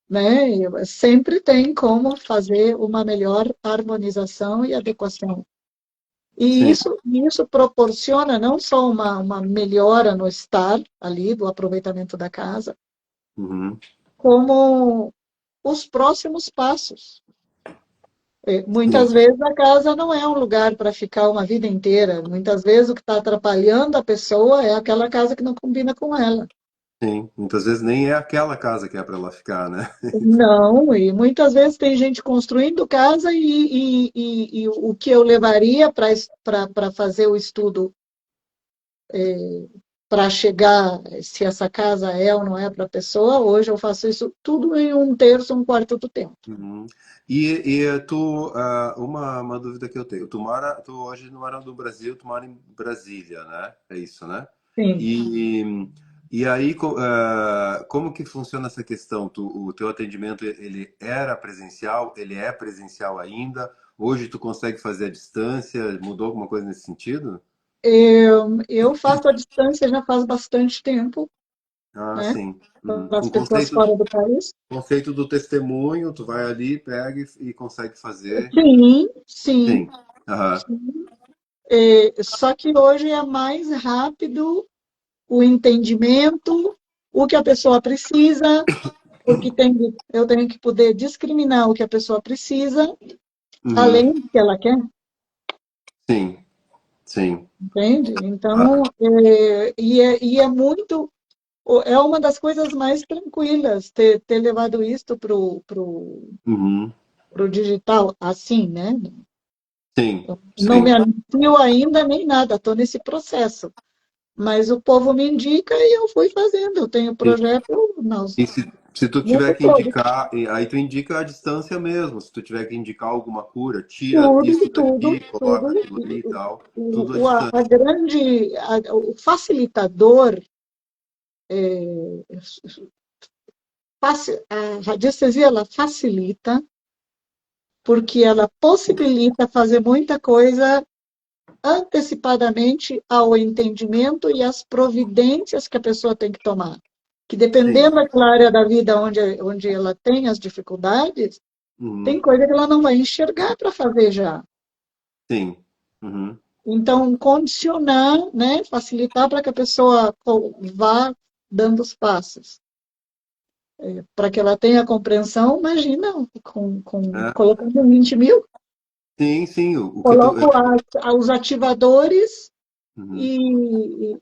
né? E sempre tem como fazer uma melhor harmonização e adequação. E Sim. isso proporciona não só uma melhora no estar ali, do aproveitamento da casa, Uhum. como os próximos passos. Sim. Muitas vezes a casa não é um lugar para ficar uma vida inteira. Muitas vezes o que está atrapalhando a pessoa é aquela casa que não combina com ela. Sim. Muitas vezes nem é aquela casa que é para ela ficar, né? Não, e muitas vezes tem gente construindo casa e o que eu levaria para fazer o estudo para chegar se essa casa é ou não é para a pessoa, hoje eu faço isso tudo em um terço, um quarto do tempo. Uhum. E tu, uma dúvida que eu tenho. Tu hoje não mora no Brasil, tu mora em Brasília, né? É isso, né? Sim. E, e aí, como que funciona essa questão? O teu atendimento, ele era presencial? Ele é presencial ainda? Hoje tu consegue fazer à distância? Mudou alguma coisa nesse sentido? Eu faço a distância já faz bastante tempo, Ah, né? sim. Uhum. Para as pessoas fora do país. Conceito do testemunho, tu vai ali, pega e consegue fazer. Sim, sim. Sim. Aham. Só que hoje é mais rápido o entendimento, o que a pessoa precisa, porque eu tenho que poder discriminar o que a pessoa precisa, Uhum. além do que ela quer, Sim, sim. entende? Então, Ah, e é muito, é uma das coisas mais tranquilas ter levado isto uhum. pro digital assim, né? Sim, Eu não me sim. anuncio ainda nem nada, estou nesse processo. Mas o povo me indica e eu fui fazendo. Eu tenho projeto E se tu no tiver mundo que todo. indicar, aí tu indica a distância mesmo. Se tu tiver que indicar alguma cura, tira Tudo, isso tudo, daqui, coloca tudo. aquilo ali e tal. Tudo à A distância. grande, o facilitador, a radiestesia, ela facilita, porque ela possibilita fazer muita coisa antecipadamente ao entendimento e às providências que a pessoa tem que tomar. Que Sim. dependendo daquela área da vida onde ela tem as dificuldades, tem Uhum. coisa que ela não vai enxergar para fazer já. Sim. Uhum. Então, condicionar, né, facilitar para que a pessoa vá dando os passos. Para que ela tenha compreensão, imagina, É. colocando 20 mil, Sim, sim. O que tu. coloco os ativadores Uhum. e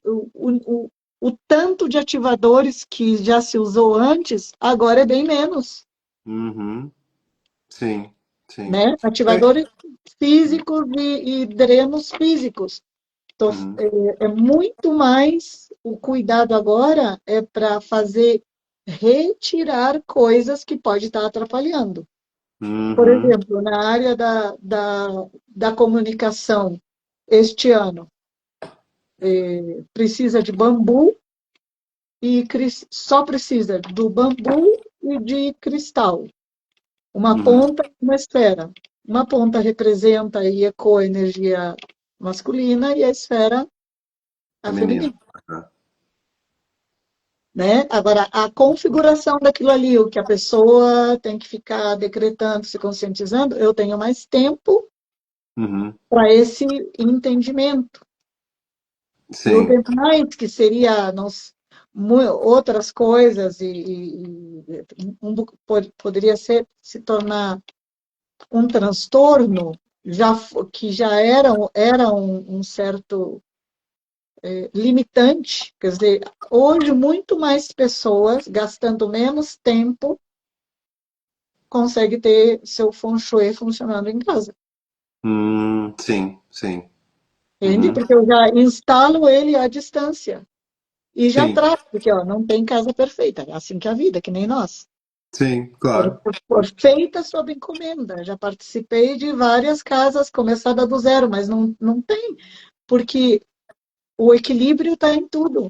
o tanto de ativadores que já se usou antes, agora é bem menos, Uhum. Sim, sim. né? É. Ativadores físicos e drenos físicos. Então, Uhum. é muito mais o cuidado agora é para fazer retirar coisas que pode estar atrapalhando. Por Uhum. exemplo, na área da comunicação, este ano, precisa de bambu e só precisa do bambu e de cristal. Uma Uhum. ponta e uma esfera. Uma ponta representa e ecoa a energia masculina e a esfera a Feminino. feminina. Uhum. Né? Agora, a configuração daquilo ali, o que a pessoa tem que ficar decretando, se conscientizando, eu tenho mais tempo Uhum. para esse entendimento. E o Sim. demais, que seria outras coisas, poderia se tornar um transtorno, que já era um certo limitante. Quer dizer, hoje, muito mais pessoas, gastando menos tempo, consegue ter seu feng shui funcionando em casa. Sim, sim. Entende? Uhum. Porque eu já instalo ele à distância. E já Sim, trato, porque ó, não tem casa perfeita. É assim que é a vida, que nem nós. sim, claro. Por feita sob encomenda. Já participei de várias casas começada do zero, mas não tem. Porque o equilíbrio está em tudo.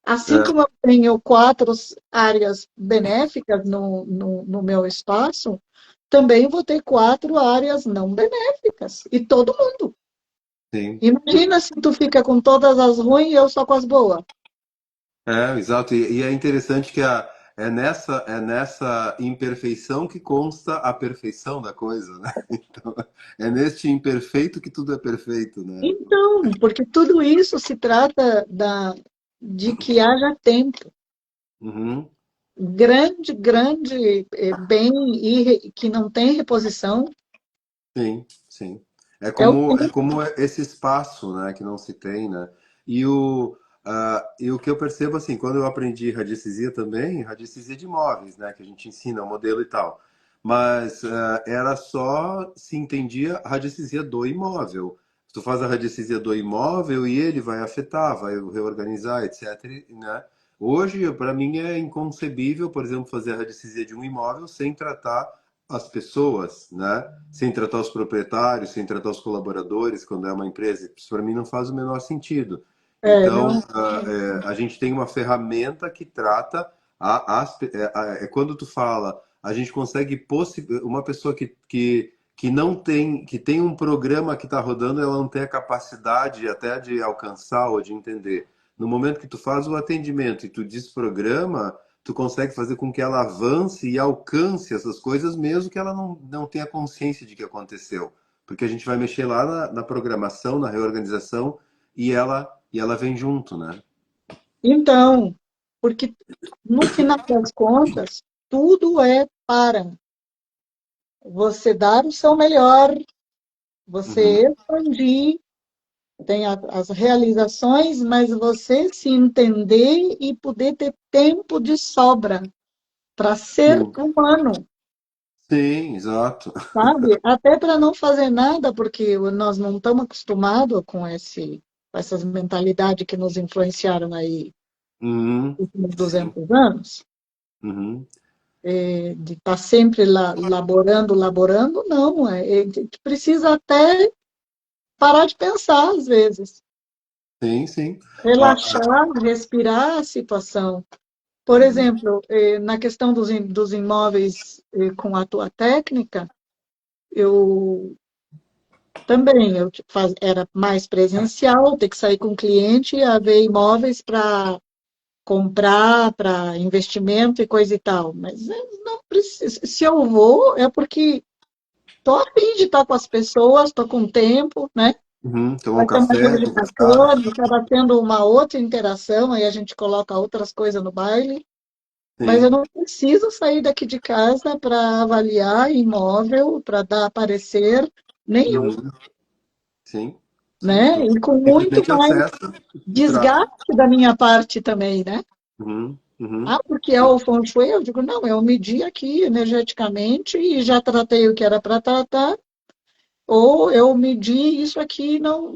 Assim É. como eu tenho 4 áreas benéficas no meu espaço, também vou ter 4 áreas não benéficas. E todo mundo. Sim. Imagina se tu fica com todas as ruins e eu só com as boas. É, exato. E é interessante que é nessa imperfeição que consta a perfeição da coisa, né? Então, é neste imperfeito que tudo é perfeito, né? Então, porque tudo isso se trata de que haja tempo. Uhum. Grande, grande bem que não tem reposição Sim, sim. É é o como, é tempo. como esse espaço, né, que não se tem, né? E o que eu percebo, assim, quando eu aprendi radiestesia também, radiestesia de imóveis, né, que a gente ensina o modelo e tal, mas era só se entendia radiestesia do imóvel. Tu faz a radiestesia do imóvel e ele vai afetar, vai reorganizar, etc, né? Hoje, para mim, é inconcebível, por exemplo, fazer a radiestesia de um imóvel sem tratar as pessoas, né? Sem tratar os proprietários, sem tratar os colaboradores, quando é uma empresa. Isso para mim não faz o menor sentido. Então, Não, a gente tem uma ferramenta que trata quando tu fala, a gente consegue uma pessoa que não tem, que tem um programa que está rodando, ela não tem a capacidade até de alcançar ou de entender. No momento que tu faz o atendimento e tu desprograma, tu consegue fazer com que ela avance e alcance essas coisas, mesmo que ela não tenha consciência de que aconteceu. porque a gente vai mexer lá na programação, na reorganização, e ela vem junto, né? Então, porque no final das contas, tudo é para você dar o seu melhor, você Uhum, expandir, tem as realizações, mas você se entender e poder ter tempo de sobra para ser sim, humano, sim, exato. sabe? Até para não fazer nada, porque nós não estamos acostumados com com essas mentalidades que nos influenciaram aí Uhum, nos últimos sim, 200 anos, uhum, de estar sempre laborando, laborando, não. A gente precisa até parar de pensar, às vezes. sim, sim. Ó, Relaxar, respirar a situação. Por uhum, exemplo, na questão dos imóveis com a tua técnica, eu também era mais presencial, ter que sair com o cliente, haver imóveis para comprar, para investimento e coisa e tal. Mas não precisa. Se eu vou, é porque estou a fim de estar com as pessoas, estou com tempo, né? tomar um Vai ter uma café, coisa conversar. bacana, acaba tendo uma outra interação, aí a gente coloca outras coisas no baile. Mas eu Sim, não preciso sair daqui de casa para avaliar imóvel, para dar parecer nenhum, uhum, sim, sim. né? Tu E com muito simplesmente mais acessa e traz. desgaste da minha parte também, né? Uhum, uhum, Ah, porque é o feng shui, eu digo, não, eu medi aqui energeticamente e já tratei o que era para tratar, ou eu medi isso aqui, não.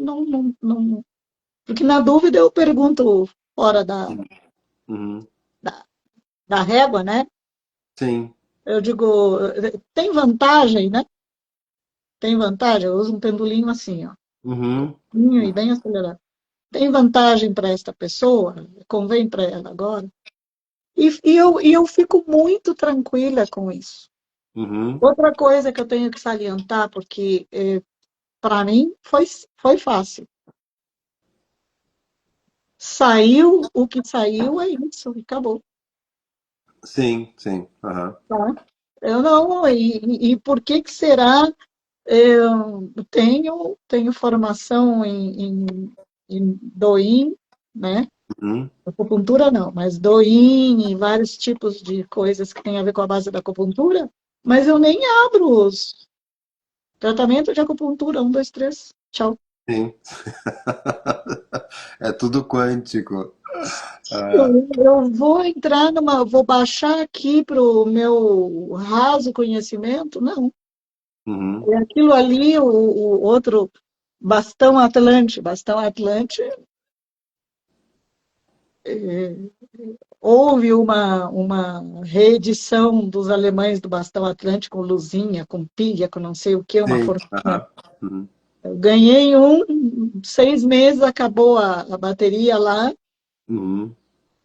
Porque na dúvida eu pergunto fora uhum, da, da régua, né? sim, Eu digo, tem vantagem, né? Tem vantagem, eu uso um pendulinho assim, ó, uhum, e bem acelerado. Tem vantagem para esta pessoa? Convém para ela agora? E eu fico muito tranquila com isso. uhum, Outra coisa que eu tenho que salientar, porque para mim foi fácil. Saiu o que saiu, é isso, e acabou. sim, sim, aham, Tá? Eu não, e por que que será? Eu tenho formação em Douyin, né? uhum, Acupuntura não, mas Douyin e vários tipos de coisas que tem a ver com a base da acupuntura, mas eu nem abro os tratamento de acupuntura, um, dois, três, tchau. sim. É tudo quântico. Ah, Eu vou entrar vou baixar aqui para o meu raso conhecimento, não. uhum, É aquilo ali, o outro Bastão Atlante, houve uma reedição dos alemães do Bastão Atlântico com luzinha, com pilha, com não sei o que, uma sim, fortuna. aham, uhum, Eu ganhei 6 meses, acabou a bateria lá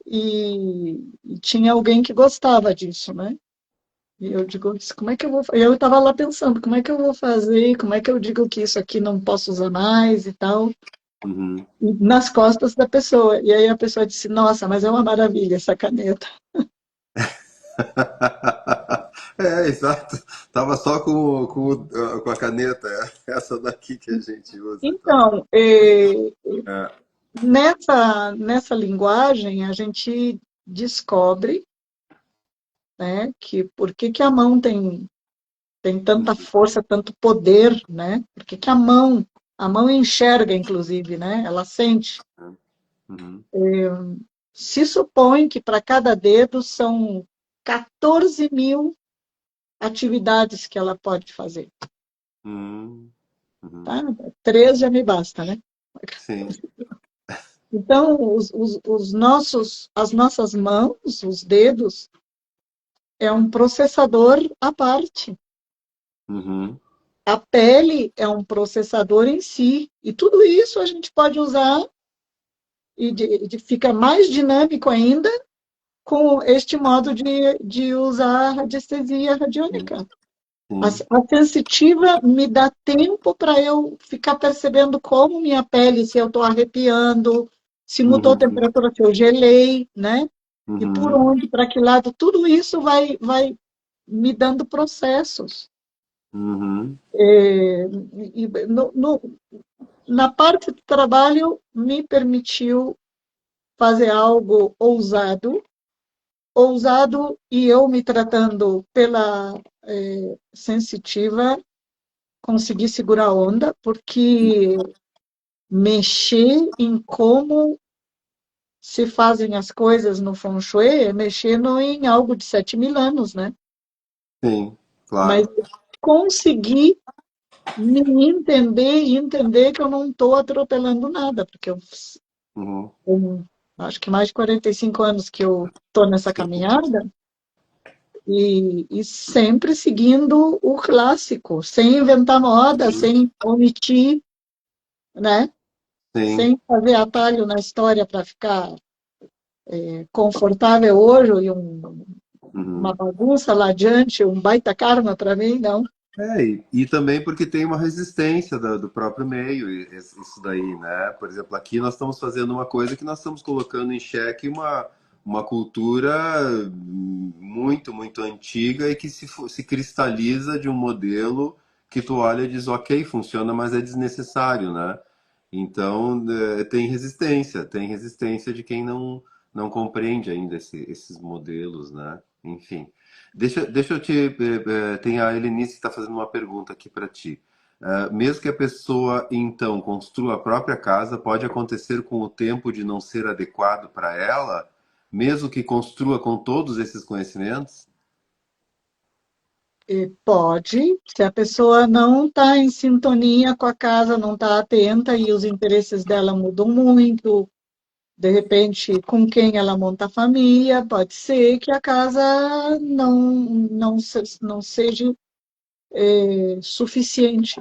e tinha alguém que gostava disso, né? E eu digo, como é que eu vou? Eu estava lá pensando, como é que eu vou fazer? Como é que eu digo que isso aqui não posso usar mais e tal? uhum. E nas costas da pessoa. E aí a pessoa disse, nossa, mas é uma maravilha essa caneta. É, exato. Tava só com a caneta, essa daqui que a gente usa e tal. Então, É, nessa linguagem, a gente descobre, né, que por que que a mão tem tanta força, tanto poder, né? Por que que a mão enxerga, inclusive, né? Ela sente. uhum, Se supõe que para cada dedo são 14.000 atividades que ela pode fazer, uhum, uhum. tá? Três já me basta, né? Sim. Então, as nossas mãos, os dedos, é um processador à parte. Uhum, A pele é um processador em si. E tudo isso a gente pode usar e fica mais dinâmico ainda com este modo de usar a radiestesia sim, radiônica. A, sim. a sensitiva me dá tempo para eu ficar percebendo como minha pele, se eu estou arrepiando, se mudou a Uhum, temperatura, se eu gelei, né? E por uhum, onde, para que lado, tudo isso vai me dando processos. Uhum. É, e na parte do trabalho, me permitiu fazer algo ousado, ousado e eu me tratando pela sensitiva, consegui segurar a onda, porque mexer em como se fazem as coisas no Feng Shui é mexendo em algo de 7.000 anos, né? Sim, Mas claro. consegui me entender e entender que eu não estou atropelando nada, porque eu Uhum. tenho, acho que mais de 45 anos que eu estou nessa caminhada e sempre seguindo o clássico, sem inventar moda, sem omitir, né? Sim. Sem fazer atalho na história para ficar confortável hoje e uma Uhum. bagunça lá adiante, um baita karma para mim, não. E também porque tem uma resistência do próprio meio, isso daí, né? Por exemplo, aqui nós estamos fazendo uma coisa que nós estamos colocando em xeque uma cultura muito, muito antiga e que se cristaliza de um modelo que tu olha e diz, ok, funciona, mas é desnecessário, né? Então, tem resistência de quem não compreende ainda esses modelos, né? Enfim. Deixa eu te. Tem a Helenice que está fazendo uma pergunta aqui para ti. Mesmo que a pessoa, então, construa a própria casa, pode acontecer com o tempo de não ser adequado para ela, mesmo que construa com todos esses conhecimentos? E pode, se a pessoa não está em sintonia com a casa, não está atenta e os interesses dela mudam muito, de repente, com quem ela monta a família, pode ser que a casa não seja suficiente.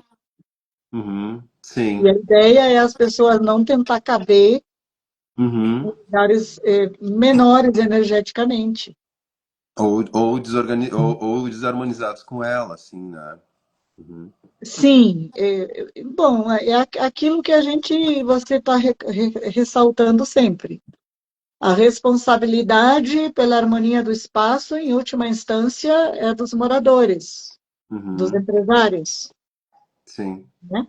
Uhum, E sim. a ideia é as pessoas não tentar caber Uhum. em lugares menores energeticamente. Ou desarmonizados com ela, assim, né? Uhum. Sim, bom, aquilo que você está ressaltando sempre. A responsabilidade pela harmonia do espaço, em última instância, é dos moradores, dos Uhum. empresários, Sim, né?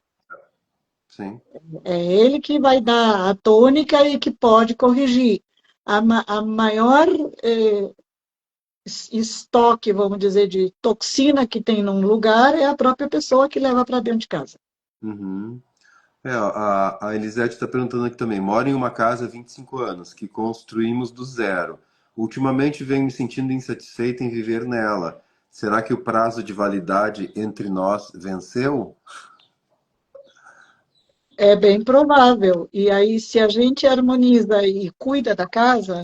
sim. É ele que vai dar a tônica e que pode corrigir. A maior estoque, vamos dizer, de toxina que tem num lugar é a própria pessoa que leva para dentro de casa. Uhum. A Elisete está perguntando aqui também. Moro em uma casa há 25 anos, que construímos do zero. Ultimamente venho me sentindo insatisfeita em viver nela. Será que o prazo de validade entre nós venceu? É bem provável. E aí, se a gente harmoniza e cuida da casa,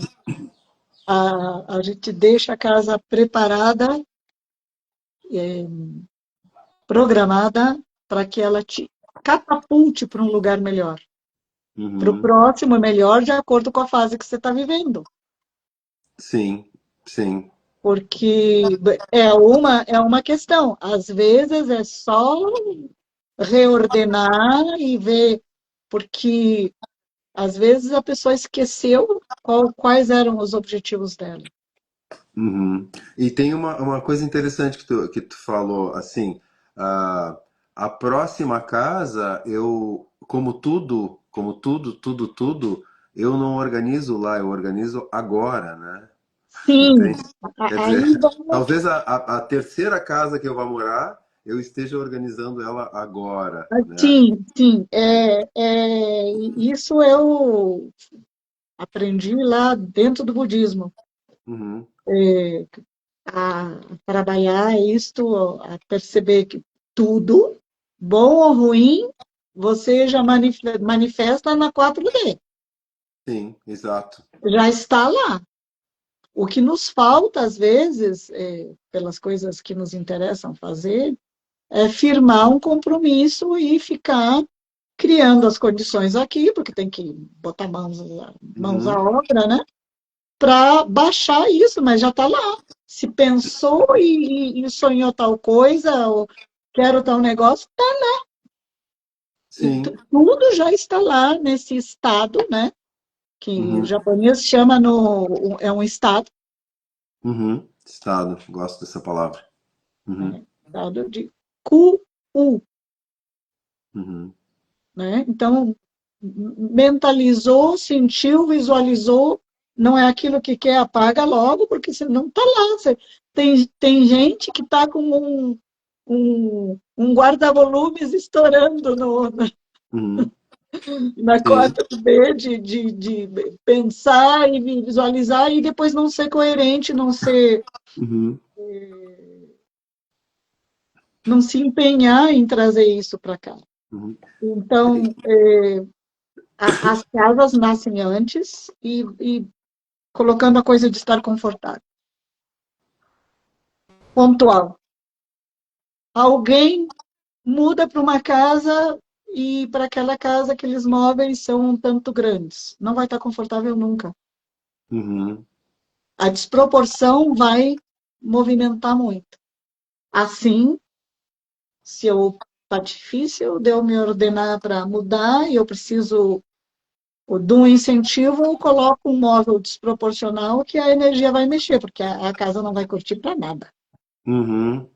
a gente deixa a casa preparada, programada, para que ela te catapulte para um lugar melhor, para o Uhum. próximo melhor, de acordo com a fase que você está vivendo. Sim, sim. Porque é uma questão. Às vezes é só reordenar e ver, porque às vezes a pessoa esqueceu quais eram os objetivos dela. Uhum. E tem uma coisa interessante que tu falou, assim, a, a próxima casa, tudo, eu não organizo lá, eu organizo agora, né? Sim, Entende? Quer dizer, aí talvez a terceira casa que eu vá morar, eu esteja organizando ela agora, né? sim, sim. Isso eu aprendi lá dentro do budismo, Uhum, a trabalhar isto, a perceber que tudo, bom ou ruim, você já manifesta na 4D, sim, exato. já está lá. O que nos falta, às vezes, pelas coisas que nos interessam fazer, é firmar um compromisso e ficar criando as condições aqui, porque tem que botar mãos à Uhum, obra, né? Para baixar isso, mas já está lá. Se pensou e sonhou tal coisa, ou quero tal negócio, tá. sim. Tudo já está lá nesse estado, né? Que o Uhum, japonês chama é um estado, uhum. Estado, gosto dessa palavra. Uhum, né? Estado de Q-U, Uhum. né? Então, mentalizou, sentiu, visualizou, não é aquilo que quer, apaga logo, porque você não está lá. Tem gente que está com um guarda-volumes estourando Uhum. na Sim. 4D de pensar e visualizar e depois não ser coerente, Uhum. não se empenhar em trazer isso para cá. Uhum. Então, as casas nascem antes e colocando a coisa de estar confortável. Pontual. Alguém muda para uma casa e para aquela casa aqueles móveis são um tanto grandes. Não vai estar confortável nunca. Uhum. A desproporção vai movimentar muito. Assim, se eu tá difícil de eu me ordenar para mudar e eu preciso de um incentivo, eu coloco um móvel desproporcional que a energia vai mexer, porque a casa não vai curtir para nada. Uhum.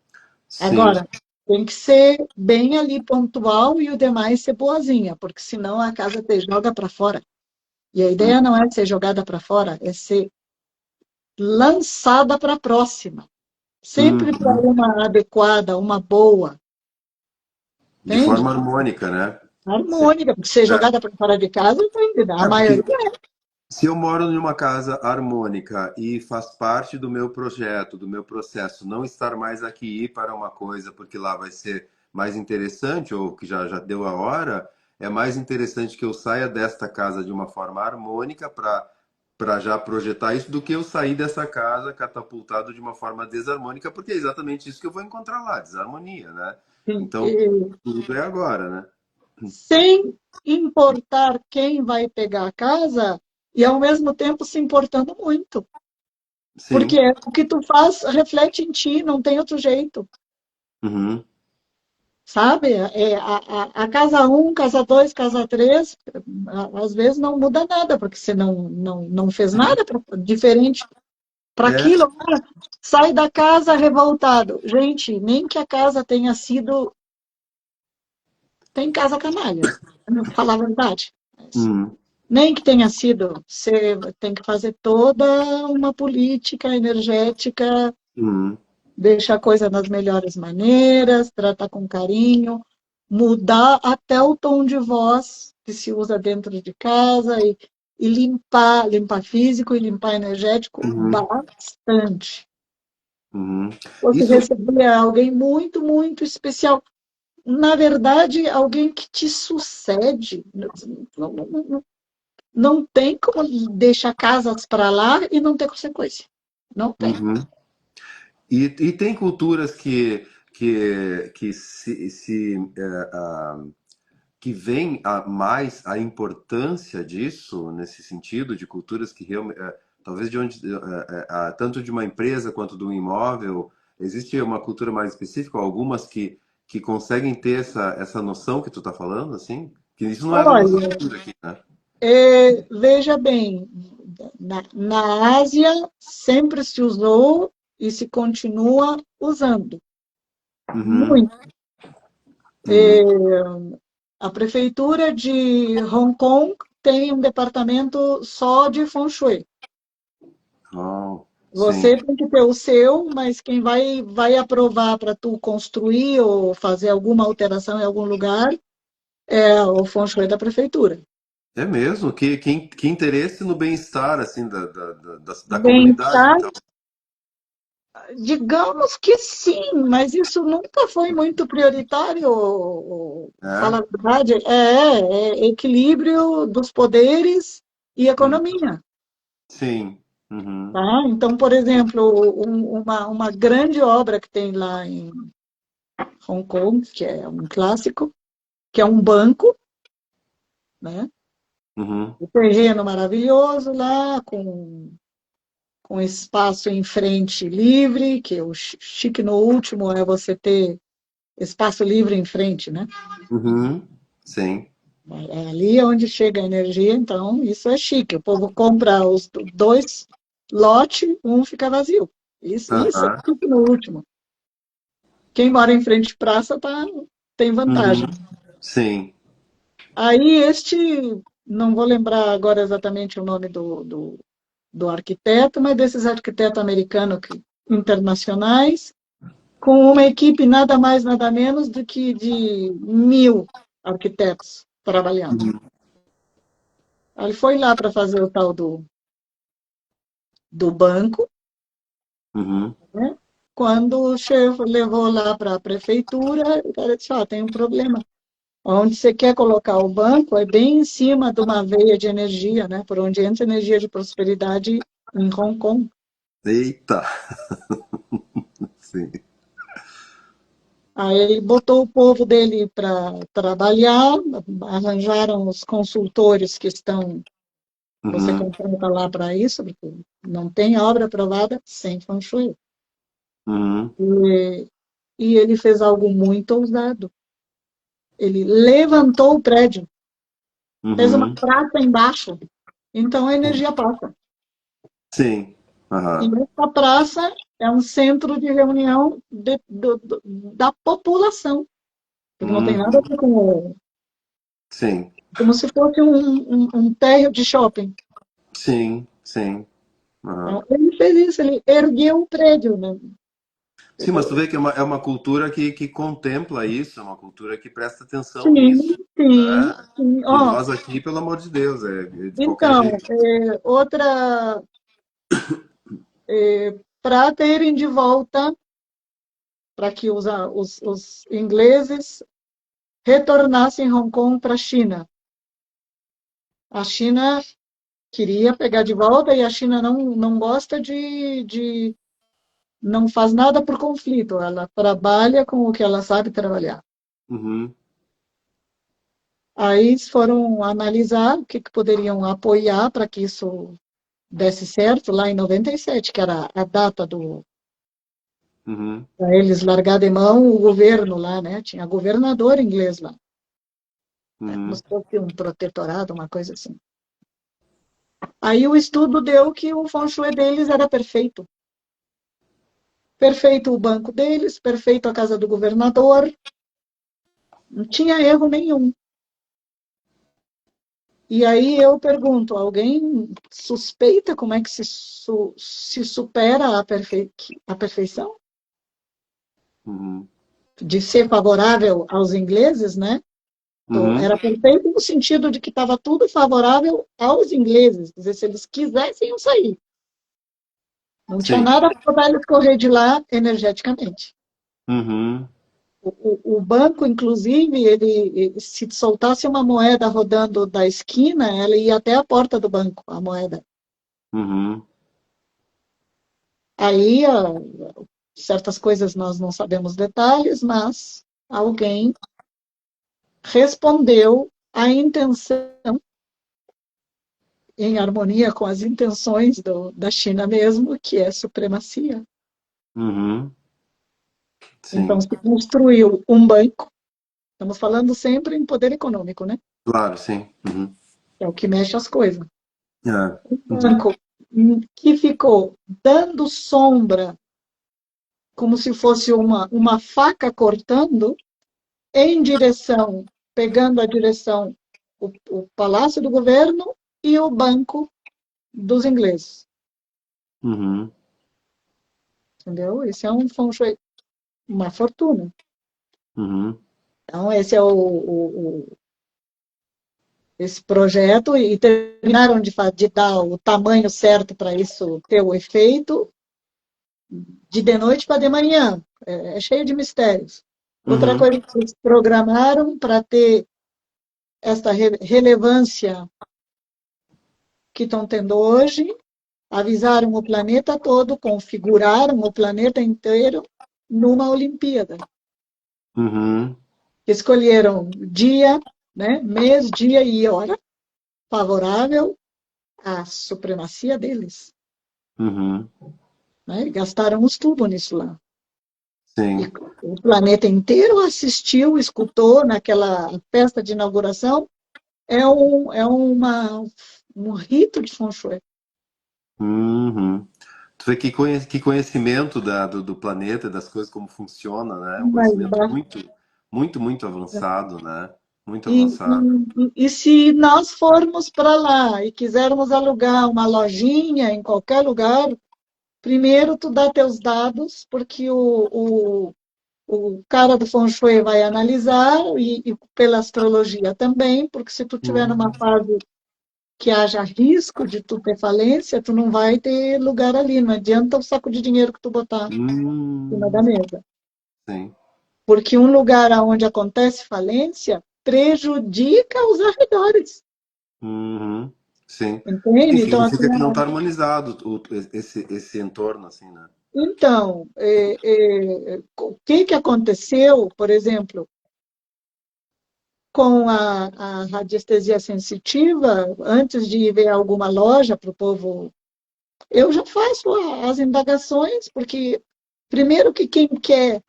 Sim. Agora, tem que ser bem ali pontual e o demais ser boazinha, porque senão a casa te joga para fora. E a Uhum. ideia não é ser jogada para fora, é ser lançada para a próxima. Sempre para Uhum. uma adequada, uma boa, De forma entende? harmônica, né? Sim. Harmônica, porque ser É, jogada para fora de casa, a porque maioria. se eu moro em uma casa harmônica e faz parte do meu projeto, do meu processo, não estar mais aqui e ir para uma coisa porque lá vai ser mais interessante ou que já deu a hora, é mais interessante que eu saia desta casa de uma forma harmônica para já projetar isso do que eu sair dessa casa catapultado de uma forma desarmônica, porque é exatamente isso que eu vou encontrar lá, desarmonia, né? Sim, Então, tudo é agora, né? sem importar quem vai pegar a casa e ao mesmo tempo se importando muito. Porque Sim. o que tu faz reflete em ti, não tem outro jeito. Uhum. Sabe? A casa um, casa 2, casa 3, às vezes não muda nada, porque você não fez Sim. nada diferente para É. aquilo. Sai da casa revoltado. Gente, nem que a casa tenha sido. Tem casa canalha, para falar a verdade. Uhum. Nem que tenha sido. Você tem que fazer toda uma política energética, Uhum. deixar a coisa nas melhores maneiras, tratar com carinho, mudar até o tom de voz que se usa dentro de casa e limpar físico e limpar energético Uhum. bastante. Uhum. Você Isso, receber alguém muito, muito especial. Na verdade, alguém que te sucede. Não tem como deixar casas para lá e não ter consequência. Não tem. uhum. E tem culturas que que veem mais a importância disso nesse sentido de culturas que realmente talvez de onde tanto de uma empresa quanto de um imóvel existe uma cultura mais específica, algumas que conseguem ter essa noção que tu está falando, assim, que isso não é da nossa Olha, cultura aqui, né? veja bem, na Ásia sempre se usou e se continua usando. Uhum, Muito. uhum. A prefeitura de Hong Kong tem um departamento só de Feng Shui. Oh, sim. Você tem que ter o seu, mas quem vai aprovar para tu construir ou fazer alguma alteração em algum lugar é o Feng Shui da prefeitura. É mesmo? Que interesse no bem-estar, assim, da comunidade, Bem-estar, então. digamos que sim, mas isso nunca foi muito prioritário, fala É? a verdade, é equilíbrio dos poderes e Uhum. economia. Sim. Uhum. Tá? Então, por exemplo, uma grande obra que tem lá em Hong Kong, que é um clássico, que é um banco, né? Uhum. O terreno maravilhoso lá, com espaço em frente livre, que o chique no último é você ter espaço livre em frente, né? Uhum. Sim. É ali onde chega a energia, então isso é chique. O povo compra os dois lotes, um fica vazio. Isso é Aham. chique no último. quem mora em frente de praça tem vantagem. Uhum. Sim. Aí não vou lembrar agora exatamente o nome do arquiteto, mas desses arquitetos americanos internacionais, com uma equipe nada mais, nada menos do que de 1.000 arquitetos trabalhando. Aí ele foi lá para fazer o tal do banco, Uhum. né? Quando o chefe levou lá para a prefeitura, o cara disse, tem um problema. Onde você quer colocar o banco é bem em cima de uma veia de energia, né? Por onde entra energia de prosperidade em Hong Kong. Eita! Sim. Aí ele botou o povo dele para trabalhar, arranjaram os consultores que você Uhum. contrata lá para isso, porque não tem obra aprovada sem Feng Shui. Uhum. E, e ele fez algo muito ousado. Ele levantou o prédio, fez uma Uhum. praça embaixo, então a energia passa. Sim. E Aham. essa praça é um centro de reunião da população, porque não tem nada a Uhum. ver com Sim. como se fosse um térreo de shopping. Sim. Sim. Aham. Então, ele fez isso, ele ergueu o prédio, né? Sim, mas tu Entendeu? vê que é uma cultura que contempla isso, é uma cultura que presta atenção Sim, nisso, sim, né? sim. E Ó, nós aqui, pelo amor de Deus, é de qualquer então, jeito. outra, para terem de volta, para que os ingleses retornassem Hong Kong para a China. A China queria pegar de volta e a China não gosta não faz nada por conflito, ela trabalha com o que ela sabe trabalhar. Uhum. Aí eles foram analisar o que poderiam apoiar para que isso desse certo lá em 97, que era a data Uhum. para eles largar de mão o governo lá, né? Tinha governador inglês lá. É como Uhum. se fosse um protetorado, uma coisa assim. Aí o estudo deu que o feng shui deles era perfeito. Perfeito o banco deles, perfeito a casa do governador, não tinha erro nenhum. E aí eu pergunto, alguém suspeita como é que se supera a perfeição? Uhum. De ser favorável aos ingleses, né? Então, Uhum. era perfeito no sentido de que estava tudo favorável aos ingleses. Quer dizer, se eles quisessem, iam sair. Não tinha Sim. nada para eles correr de lá energeticamente. Uhum. O banco, inclusive, se soltasse uma moeda rodando da esquina, ela ia até a porta do banco, a moeda. Uhum. Aí, certas coisas nós não sabemos detalhes, mas alguém respondeu à intenção, em harmonia com as intenções da China mesmo, que é supremacia. Uhum. Então, Sim. se construiu um banco, estamos falando sempre em poder econômico, né? Claro, sim. Uhum. É o que mexe as coisas. É. Um Uhum. banco que ficou dando sombra, como se fosse uma faca cortando, em direção, pegando a direção, o Palácio do Governo e o Banco dos Ingleses. Uhum. Entendeu? Esse é um feng shui, uma fortuna. Uhum. Então, esse é esse projeto, e terminaram de dar o tamanho certo para isso ter o efeito, de noite para de manhã. É cheio de mistérios. Outra Uhum. coisa que eles programaram para ter esta relevância que estão tendo hoje, avisaram o planeta todo, configuraram o planeta inteiro numa Olimpíada. Uhum. Escolheram dia, né, mês, dia e hora favorável à supremacia deles. Uhum. Né? Gastaram os tubos nisso lá. E Sim. o planeta inteiro assistiu, escutou naquela festa de inauguração. É um rito de Feng Shui. Uhum. Tu vê que conhecimento do planeta, das coisas como funciona, né? Um Mas, conhecimento muito avançado, né? Muito e, avançado. e se nós formos para lá e quisermos alugar uma lojinha em qualquer lugar, primeiro tu dá teus dados, porque o cara do Feng Shui vai analisar, e pela astrologia também, porque se tu tiver numa Hum, fase que haja risco de tu ter falência, tu não vai ter lugar ali, não adianta o saco de dinheiro que tu botar em cima da hum, mesa. sim. Porque um lugar onde acontece falência prejudica os arredores, Uhum, sim. Sim, entende? Então, assim, significa que não está harmonizado esse entorno, assim, né? o que que aconteceu, por exemplo, com a radiestesia sensitiva, antes de ir ver alguma loja para o povo, eu já faço as indagações, porque primeiro que quem quer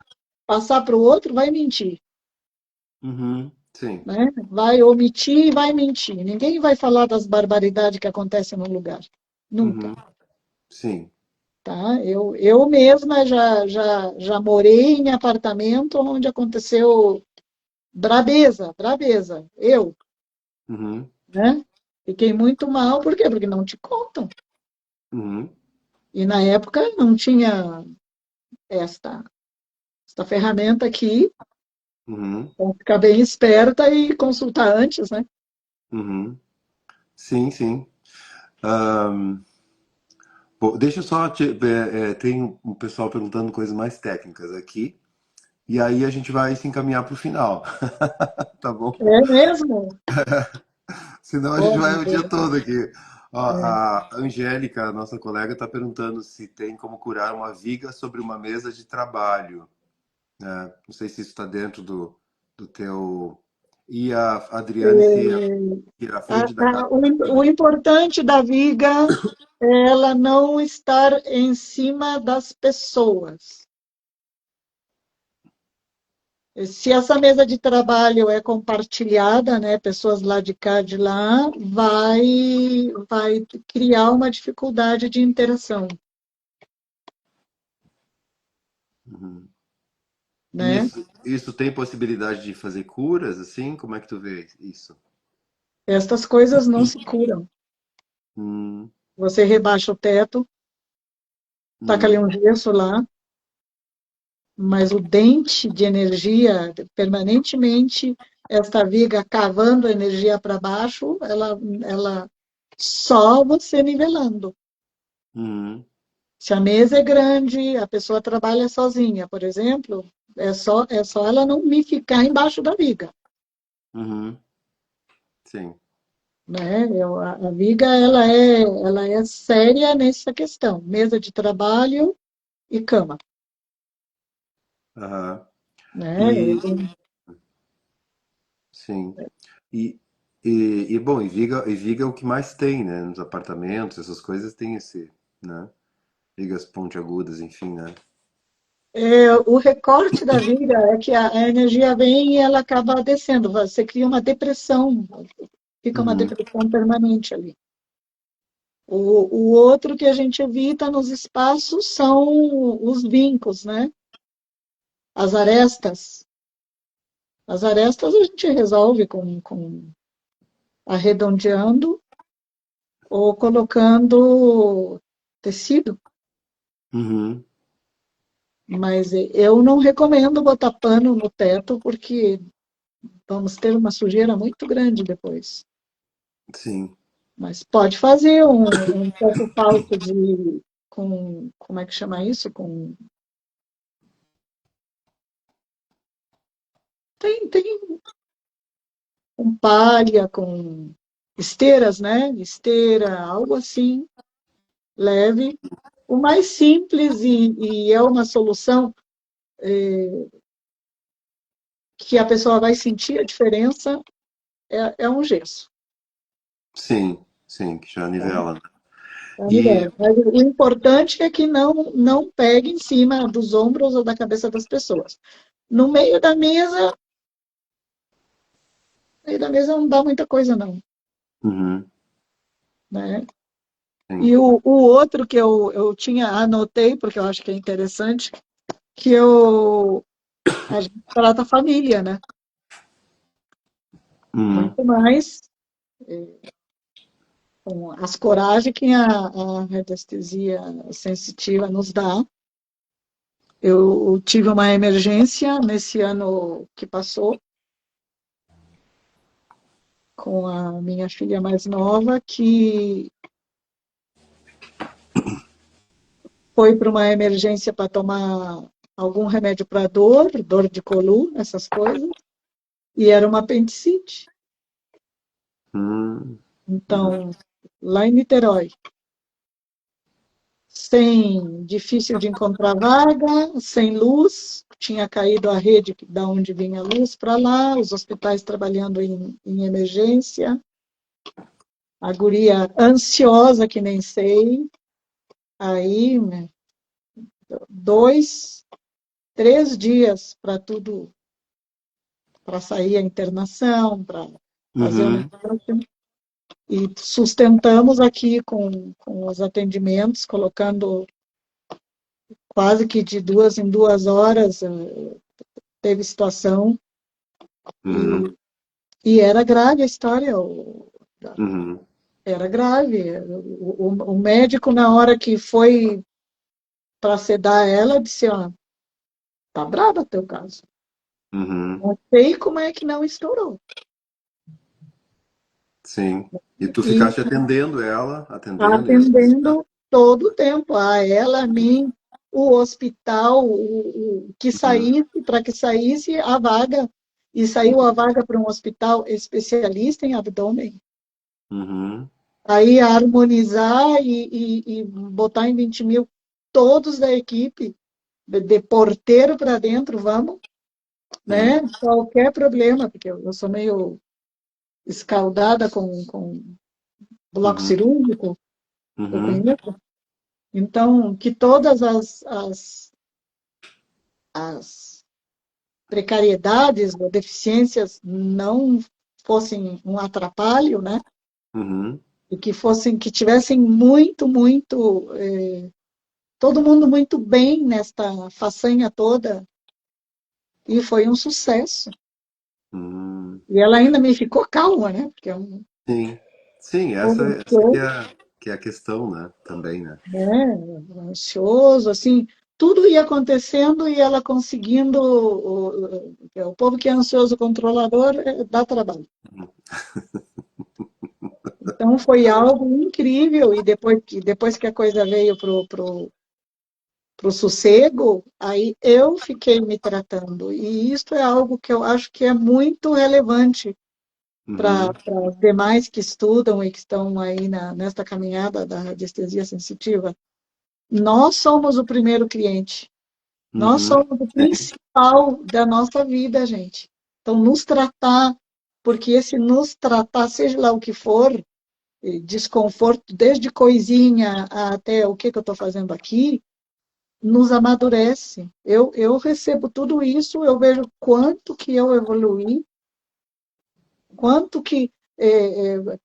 passar para o outro vai mentir, Uhum, sim. né? Vai omitir e vai mentir. Ninguém vai falar das barbaridades que acontecem no lugar. Nunca, Uhum, sim. tá? Eu mesma já morei em apartamento onde aconteceu brabeza, brabeza. Eu, Uhum, né? Fiquei muito mal, por quê? Porque não te contam. uhum, E na época não tinha esta, esta ferramenta aqui, uhum, então ficar bem esperta e consultar antes, né? uhum. Sim, sim. Bom, deixa eu só tem um pessoal perguntando coisas mais técnicas aqui, e aí a gente vai se encaminhar para o final, tá bom? É mesmo? Senão a gente Oh, vai meu o dia Deus. todo aqui. Ó, É. a Angélica, nossa colega, está perguntando se tem como curar uma viga sobre uma mesa de trabalho, né? Não sei se isso está dentro do teu. E a Adriane se ir à frente da casa. O importante da viga é ela não estar em cima das pessoas. Se essa mesa de trabalho é compartilhada, né, pessoas lá de cá, de lá, vai criar uma dificuldade de interação, Uhum. E né? isso tem possibilidade de fazer curas, assim? Como é que tu vê isso? Estas coisas não se curam. Hum, Você rebaixa o teto, taca ali hum, um gesso lá, mas o dente de energia, permanentemente, esta viga cavando energia para baixo, ela só você nivelando. hum, Se a mesa é grande, a pessoa trabalha sozinha, por exemplo, é só ela não me ficar embaixo da viga, uhum, sim. né? A viga ela é séria nessa questão, mesa de trabalho e cama, Aham. né? E sim. E, bom, e Viga é o que mais tem, né? Nos apartamentos, essas coisas tem esse, né? Vigas pontiagudas, enfim, né? O recorte da viga é que a energia vem e ela acaba descendo, você cria uma depressão, fica uma Uhum, depressão permanente ali. O outro que a gente evita nos espaços são os vincos, né? As arestas. As arestas a gente resolve com arredondeando ou colocando tecido, uhum, mas eu não recomendo botar pano no teto porque vamos ter uma sujeira muito grande depois. sim. Mas pode fazer um teto falso como é que chama isso? Tem com palha, com esteiras, né? Esteira, algo assim, leve. O mais simples e é uma solução que a pessoa vai sentir a diferença é um gesso. Sim, sim, que já Tá? nivela, né? É um E, nível. Mas o importante é que não pegue em cima dos ombros ou da cabeça das pessoas. No meio da mesa não dá muita coisa, não. uhum, Né? sim. E o outro que eu tinha, anotei, porque eu acho que é interessante, que a gente trata a família, né? Uhum. Muito mais com as coragens que a radiestesia sensitiva nos dá. Eu tive uma emergência nesse ano que passou com a minha filha mais nova, que foi para uma emergência para tomar algum remédio para dor de coluna, essas coisas, e era uma apendicite. Uhum. Uhum. Então, lá em Niterói, sem difícil de encontrar vaga, sem luz, tinha caído a rede da onde vinha a luz para lá, os hospitais trabalhando em emergência, a guria ansiosa que nem sei, aí, né, 2, 3 dias para tudo, para sair a internação, para fazer o Uhum. negócio, e sustentamos aqui com os atendimentos, colocando quase que de 2 em 2 horas, teve situação, Uhum. e, e era grave a história, Uhum. era grave. O médico, na hora que foi para sedar ela, disse, ó, tá brabo o teu caso. Uhum. Não sei como é que não estourou. Sim. E tu E ficaste atendendo ela, atendendo isso? atendendo todo o tempo, a ela, a mim, o hospital, que Uhum. saísse, para que saísse a vaga, e saiu a vaga para um hospital especialista em abdômen. Uhum. Aí harmonizar e botar em 20 mil todos da equipe, de porteiro para dentro, vamos, Sim. né? Qualquer problema, porque eu sou meio escaldada com bloco Uhum. cirúrgico, eu Uhum. conheço. Então, que todas as precariedades ou deficiências não fossem um atrapalho, né? Uhum. E que fossem, que tivessem muito, todo mundo muito bem nesta façanha toda, e foi um sucesso. Uhum. E ela ainda me ficou calma, né? Porque é um Sim. Sim, essa show, que é a questão, né? Também, né? né? Ansioso, assim, tudo ia acontecendo e ela conseguindo. O povo que é ansioso controlador dá trabalho. Então foi algo incrível, e depois que a coisa veio pro sossego, aí eu fiquei me tratando. E isso é algo que eu acho que é muito relevante para Uhum. os demais que estudam e que estão aí nesta caminhada da radiestesia sensitiva. Nós somos o primeiro cliente. Nós Uhum. somos o Sim. principal da nossa vida, gente. Então, nos tratar, porque esse nos tratar, seja lá o que for, desconforto, desde coisinha até o que eu estou fazendo aqui, nos amadurece. Eu recebo tudo isso, eu vejo quanto que eu evoluí, quanto que, é, é,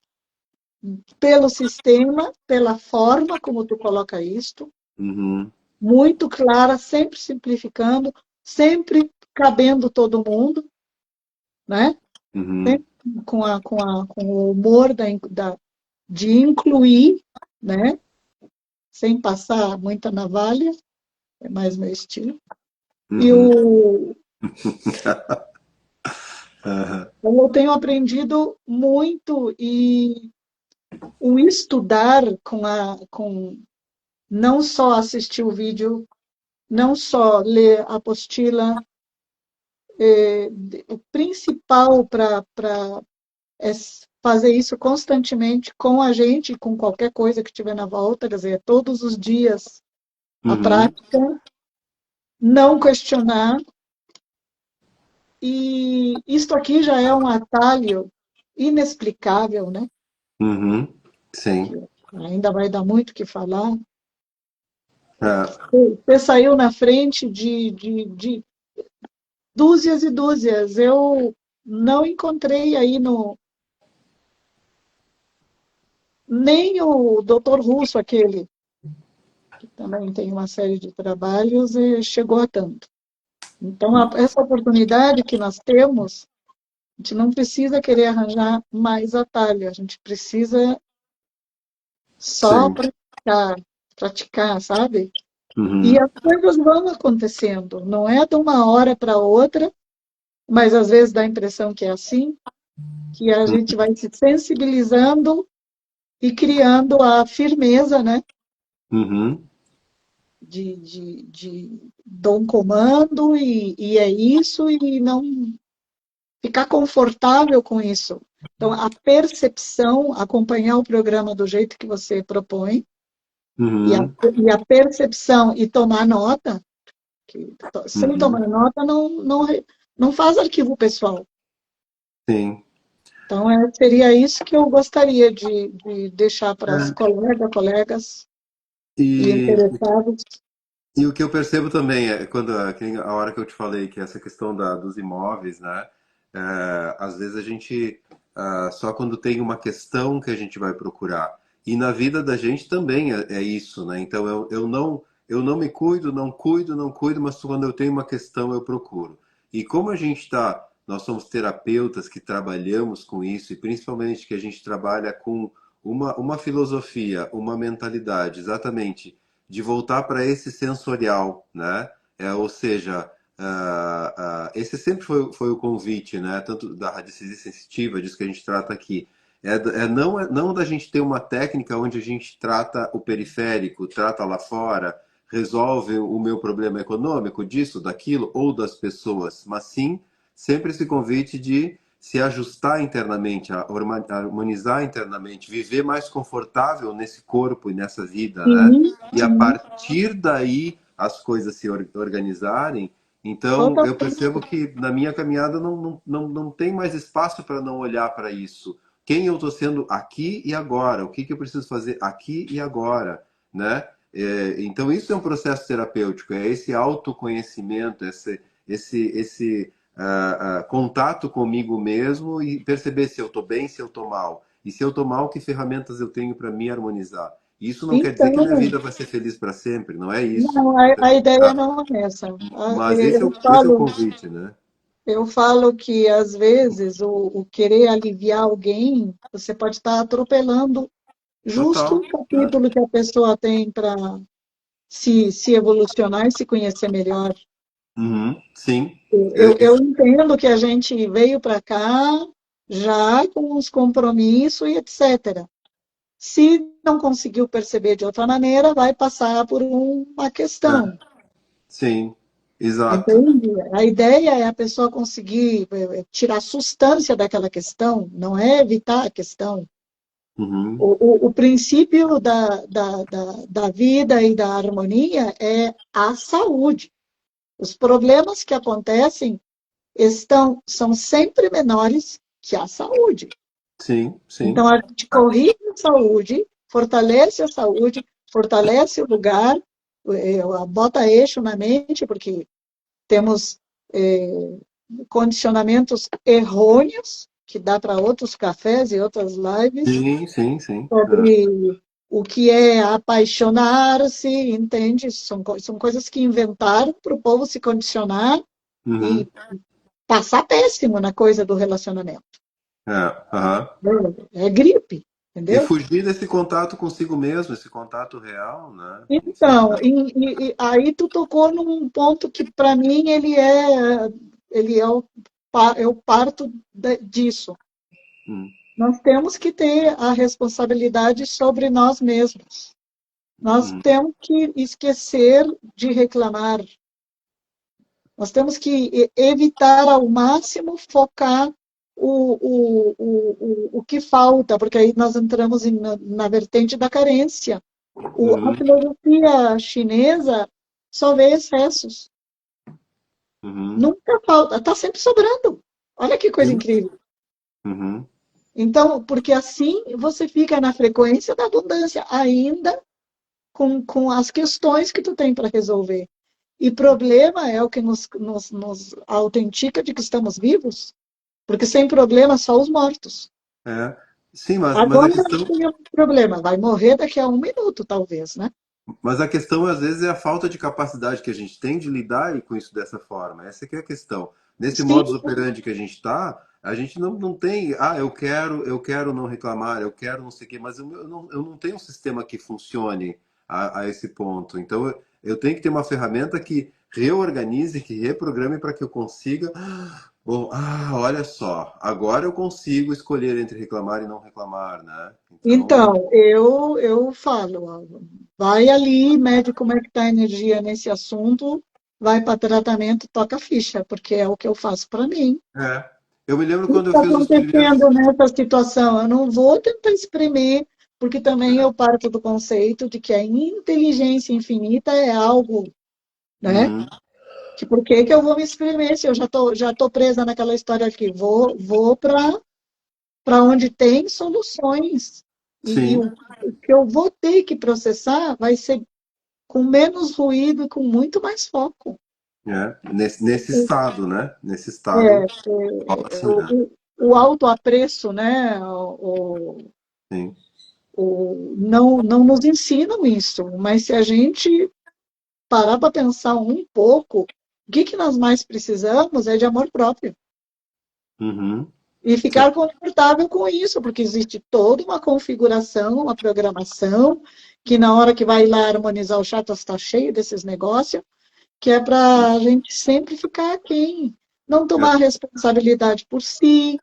pelo sistema, pela forma como tu coloca isto, Uhum. muito clara, sempre simplificando, sempre cabendo todo mundo, né? Uhum. Sempre com o humor de incluir, né? Sem passar muita navalha, é mais meu estilo. E Uhum. Aham. eu tenho aprendido muito, e o estudar com não só assistir o vídeo, não só ler a apostila, o principal para fazer isso constantemente com a gente, com qualquer coisa que tiver na volta, quer dizer, todos os dias a Uhum. prática, não questionar. E isto aqui já é um atalho inexplicável, né? Uhum. Sim. Que ainda vai dar muito o que falar. É. Você saiu na frente de dúzias e dúzias. Eu não encontrei aí nem o doutor Russo, aquele, que também tem uma série de trabalhos, chegou a tanto. Então, essa oportunidade que nós temos, a gente não precisa querer arranjar mais atalho, a gente precisa só Sim. praticar, sabe? E Uhum. as coisas vão acontecendo, não é de uma hora para outra, mas às vezes dá a impressão que é assim, que a gente vai se sensibilizando e criando a firmeza, né? Uhum. De dou um comando e é isso, e não ficar confortável com isso. Então, a percepção, acompanhar o programa do jeito que você propõe, Uhum. e a percepção e tomar nota, que sem Uhum. tomar nota não faz arquivo pessoal. Sim. Então, seria isso que eu gostaria de deixar para as É. colegas e E, interessados. e o que eu percebo também é quando a hora que eu te falei que essa questão dos imóveis, né? Às vezes a gente só quando tem uma questão que a gente vai procurar. E na vida da gente também é isso, né? Então eu não me cuido, não cuido, não cuido, mas quando eu tenho uma questão eu procuro. E como nós somos terapeutas que trabalhamos com isso, e principalmente que a gente trabalha com uma filosofia, uma mentalidade, exatamente de voltar para esse sensorial, né? Ou seja, esse sempre foi o convite, né? Tanto da radiestesia sensitiva, disso que a gente trata aqui. Não da gente ter uma técnica onde a gente trata o periférico, trata lá fora, resolve o meu problema econômico, disso, daquilo, ou das pessoas, mas sim sempre esse convite de se ajustar internamente, a harmonizar internamente, viver mais confortável nesse corpo e nessa vida, né? Sim, E a sim, partir daí as coisas se organizarem. Então eu totalmente. percebo que na minha caminhada não tem mais espaço para não olhar para isso. Quem eu estou sendo aqui e agora? O que eu preciso fazer aqui e agora, né? Então isso é um processo terapêutico, é esse autoconhecimento, esse contato comigo mesmo e perceber se eu estou bem, se eu estou mal. E se eu estou mal, que ferramentas eu tenho para me harmonizar. Isso não quer dizer que minha Então, vida vai ser feliz para sempre, não é isso. não, a ideia não é essa. Mas esse é o convite, né? Eu falo que, às vezes, o querer aliviar alguém, você pode estar atropelando justo Total. o capítulo que a pessoa tem para se evolucionar e se conhecer melhor. Uhum, sim. Eu entendo que a gente veio para cá já com os compromissos e etc. Se não conseguiu perceber de outra maneira, vai passar por uma questão. Sim, exato. Entende? A ideia é a pessoa conseguir tirar a substância daquela questão, não é evitar a questão. Uhum, O princípio da vida e da harmonia é a saúde. Os problemas que acontecem são sempre menores que a saúde. sim, sim. Então, a gente corrige a saúde, fortalece o lugar, bota eixo na mente, porque temos condicionamentos errôneos, que dá para outros cafés e outras lives, Sim, sim, sim. sobre o que é apaixonar-se, entende? São coisas que inventaram para o povo se condicionar e Uhum. passar péssimo na coisa do relacionamento. Aham. É gripe, E entendeu? fugir desse contato consigo mesmo, esse contato real, né? Enfim. Então, e aí tu tocou num ponto que para mim ele é eu parto disso. Hum, Nós temos que ter a responsabilidade sobre nós mesmos. Nós hum, temos que esquecer de reclamar. Nós temos que evitar ao máximo focar o que falta, porque aí nós entramos na vertente da carência. A uhum, filosofia chinesa só vê excessos. uhum. Nunca falta, está sempre sobrando. Olha que coisa Sim. incrível. Uhum, Então, porque assim você fica na frequência da abundância, ainda com as questões que tu tem para resolver. E problema é o que nos autentica de que estamos vivos, porque sem problema só os mortos. é. Sim, mas a Agora não questão, tem nenhum problema, vai morrer daqui a 1 minuto, talvez, né? mas a questão às vezes é a falta de capacidade que a gente tem de lidar com isso dessa forma. Essa que é a questão. Nesse Sim, modus operandi que a gente está, a gente não tem, eu quero não reclamar, eu quero não sei o quê, mas eu não tenho um sistema que funcione a esse ponto. Então eu tenho que ter uma ferramenta que reorganize, que reprograme para que eu consiga. Bom, olha só, agora eu consigo escolher entre reclamar e não reclamar, né? Então, então, eu falo, ó, vai ali, mede como é que está a energia nesse assunto, vai para tratamento, toca a ficha, porque é o que eu faço para mim. é. Eu me lembro O que quando eu está fiz os primeiros. acontecendo nessa situação? Eu não vou tentar exprimir, porque também eu parto do conceito de que a inteligência infinita é algo, né? Uhum. Que por que que eu vou me exprimir se eu já tô presa naquela história aqui? Vou para onde tem soluções. E Sim, o que eu vou ter que processar vai ser com menos ruído e com muito mais foco. nesse estado, né? Nesse estado, É, assim, o, né? o autoapreço, né? Sim. Não nos ensinam isso, mas se a gente parar para pensar um pouco, o que nós mais precisamos é de amor próprio. Uhum. E Sim. ficar confortável com isso, porque existe toda uma configuração, uma programação, que na hora que vai lá harmonizar o chato está cheio desses negócios, que é para a gente sempre ficar aquém, não É. tomar responsabilidade por si,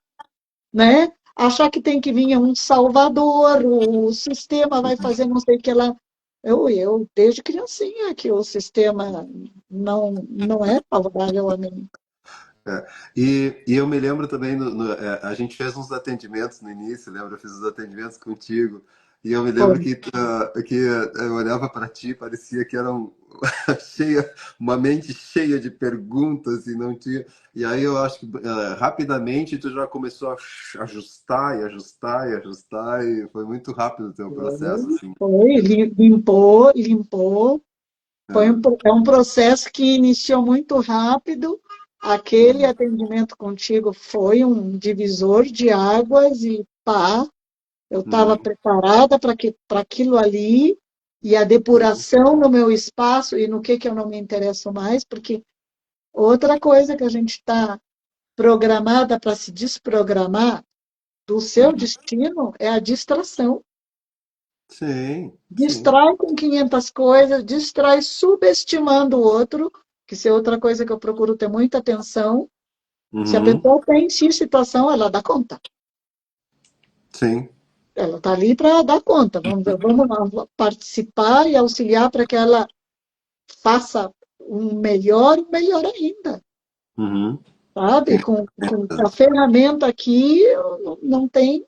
né? Achar que tem que vir um salvador, o sistema vai fazer não sei o que lá. Eu desde criancinha, que o sistema não é favorável a mim. É. E eu me lembro também, a gente fez uns atendimentos no início, lembra? Eu fiz os atendimentos contigo. E eu me lembro Foi. que eu olhava para ti, parecia que era uma mente cheia de perguntas e não tinha. E aí eu acho que rapidamente tu já começou a ajustar e ajustar e ajustar, e foi muito rápido o teu processo, assim. Foi, limpou. É. É um processo que iniciou muito rápido. Aquele Uhum. atendimento contigo foi um divisor de águas e pá, eu estava Uhum. preparada para aquilo ali e a Sim. depuração no meu espaço e no que eu não me interesso mais, porque outra coisa que a gente está programada para se desprogramar do seu Uhum. destino é a distração. Sim, sim. Distrai com 500 coisas, distrai subestimando o outro, que isso é outra coisa que eu procuro ter muita atenção. Se a Uhum. pessoa tem X situação, ela dá conta. Sim. Ela está ali para dar conta. Vamos lá, participar e auxiliar para que ela faça um melhor ainda, Uhum. sabe? Com a ferramenta aqui não tem,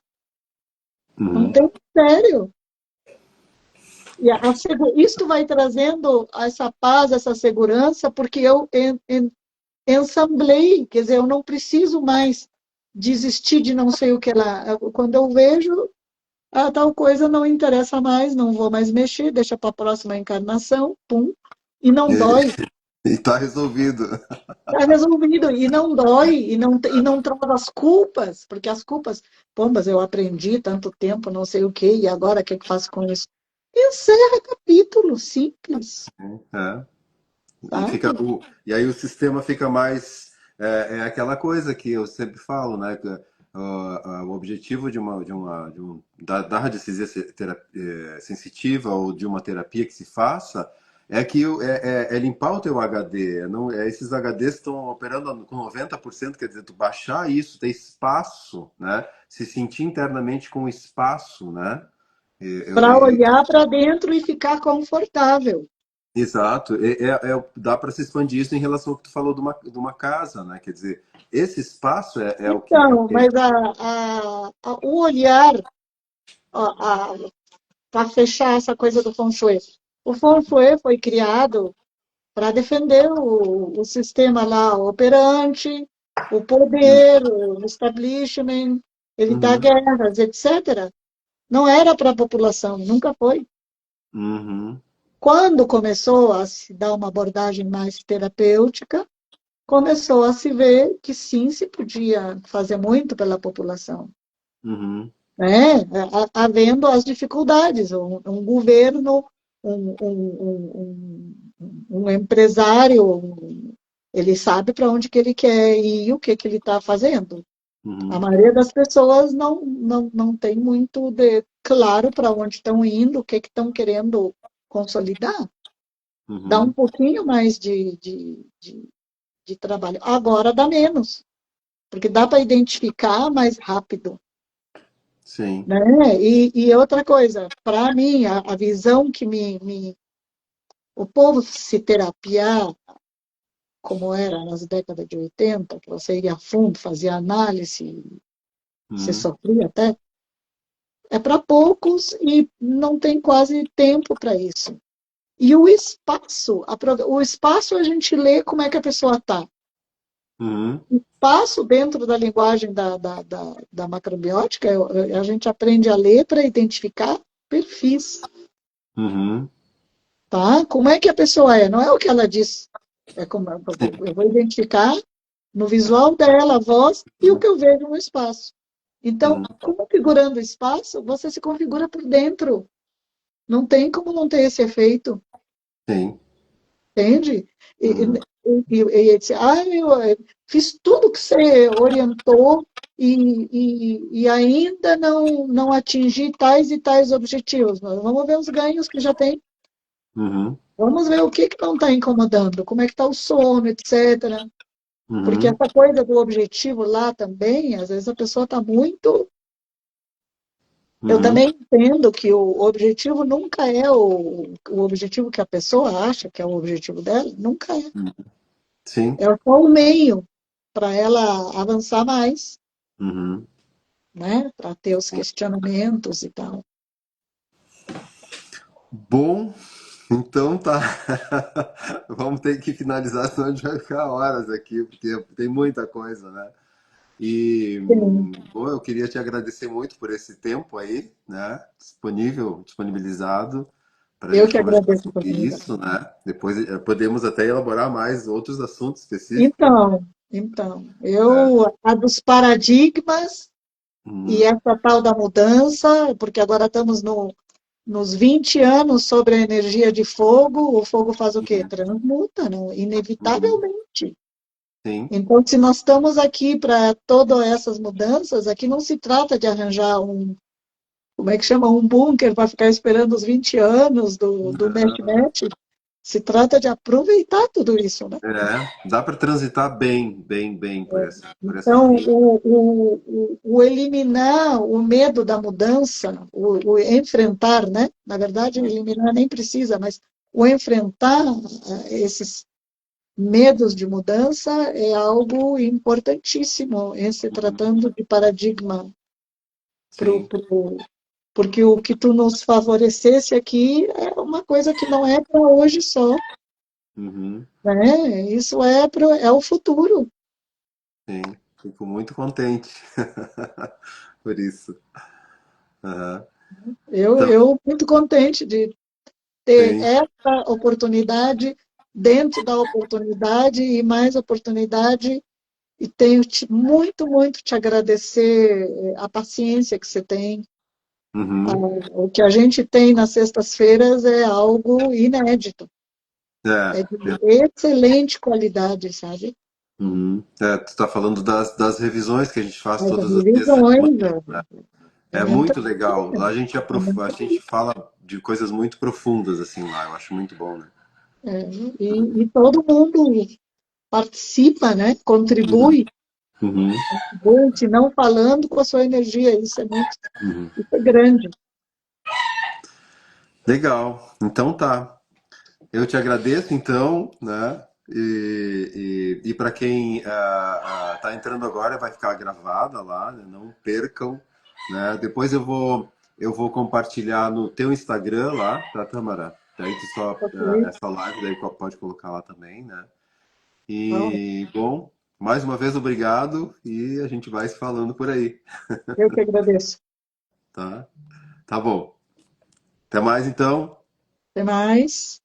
não Uhum. tem sério. E isto vai trazendo essa paz, essa segurança, porque eu ensamblei, quer dizer, eu não preciso mais desistir de não sei o que lá. Quando eu vejo, tal coisa não interessa mais, não vou mais mexer, deixa para a próxima encarnação, pum, e não dói. E tá resolvido. Está resolvido, e não dói, e não trava as culpas, porque as culpas, pô, mas eu aprendi tanto tempo, não sei o quê, e agora o que eu faço com isso? Encerra capítulo, simples, É. sabe? E aí o sistema fica mais. É aquela coisa que eu sempre falo, né? Que, o objetivo da radiestesia sensitiva ou de uma terapia que se faça é que é limpar o teu HD. Não, esses HDs estão operando com 90%, quer dizer, tu baixar isso, ter espaço, né? Se sentir internamente com espaço, né? Para olhar para dentro e ficar confortável. Exato, dá para se expandir isso em relação ao que tu falou de uma casa, né? Quer dizer, esse espaço é o que. Então, mas o olhar para fechar essa coisa do Feng Shui. O Feng Shui foi criado para defender o sistema lá operante, o poder, o establishment, evitar Uhum, guerras, etc. Não era para a população, nunca foi. uhum, Quando começou a se dar uma abordagem mais terapêutica, começou a se ver que sim, se podia fazer muito pela população. uhum. né? Havendo as dificuldades, um governo, um empresário, ele sabe para onde que ele quer ir e o que que ele está fazendo. A Uhum. maioria das pessoas não tem muito de claro para onde estão indo, o que que estão querendo consolidar. Dá um Uhum. pouquinho mais de trabalho. Agora dá menos, porque dá para identificar mais rápido, Sim. né? E outra coisa, para mim, a visão que o povo se terapiar, como era nas décadas de 80, que você ia a fundo, fazia análise, você Uhum. sofria até, é para poucos e não tem quase tempo para isso. E o espaço a gente lê como é que a pessoa está. Uhum. Espaço dentro da linguagem da macrobiótica, a gente aprende a ler para identificar perfis, Uhum. tá? Como é que a pessoa é? Não é o que ela diz. É como Sim. eu vou identificar no visual dela, a voz e o que eu vejo no espaço. Então, Uhum. configurando o espaço, você se configura por dentro. Não tem como não ter esse efeito, Sim. entende? E, Uhum. ele disse, eu fiz tudo que você orientou e ainda não atingi tais e tais objetivos. Mas vamos ver os ganhos que já tem. Uhum. Vamos ver o que que não está incomodando, como é que está o sono, etc. Porque Uhum. essa coisa do objetivo lá também, às vezes a pessoa está muito. Eu Uhum. também entendo que o objetivo nunca é o objetivo que a pessoa acha que é o objetivo dela, nunca é. Uhum. Sim. É só um meio para ela avançar mais, Uhum. né? Para ter os questionamentos e tal. Bom, então tá. Vamos ter que finalizar, senão a gente vai ficar horas aqui, porque tem muita coisa, né? E, Sim. bom, eu queria te agradecer muito por esse tempo aí, né? Disponibilizado para a Eu gente que conversar agradeço a sobre oportunidade. isso, né? Depois podemos até elaborar mais outros assuntos específicos, Então, né? a dos paradigmas e Uhum. essa tal da mudança, porque agora estamos nos 20 anos sobre a energia de fogo, o fogo faz o quê? Transmuta, não? Uhum. Inevitavelmente. Sim. Então, se nós estamos aqui para todas essas mudanças, aqui não se trata de arranjar como é que chama, um bunker para ficar esperando os 20 anos do Não. match-match. Se trata de aproveitar tudo isso, né? Dá para transitar bem por essa Então, via. o eliminar o medo da mudança, o enfrentar, né? Na verdade, eliminar nem precisa, mas o enfrentar esses medos de mudança é algo importantíssimo em se tratando de paradigma, Sim. porque o que tu nos favorecesse aqui é uma coisa que não é para hoje só, Uhum. né? Isso é o futuro. Sim. Fico muito contente por isso. Aham. Então, Eu muito contente de ter sim. essa oportunidade dentro da oportunidade e mais oportunidade e tenho muito te agradecer a paciência que você tem. Uhum. O que a gente tem nas sextas-feiras é algo inédito, é É, de excelente qualidade, sabe? uhum. É, tu está falando das revisões que a gente faz As todas as sextas de manhã, revisões, né? é É muita muito legal. coisa, Lá a gente, é muita a gente coisa. fala de coisas muito profundas, assim, lá. Eu acho muito bom, né? É, e todo mundo participa, né? Uhum. Contribui, Uhum. se não falando com a sua energia, Uhum. isso é grande. Legal. Então tá. Eu te agradeço, então, né? E para quem tá entrando agora, vai ficar gravada lá, né? Não percam, né? Depois eu vou compartilhar no teu Instagram lá, tá, Tamara? Daí tu só Ok? essa live daí pode colocar lá também, né? Então, E bom, mais uma vez obrigado e a gente vai se falando por aí, eu que agradeço. tá? Tá bom. Até mais então. Até mais.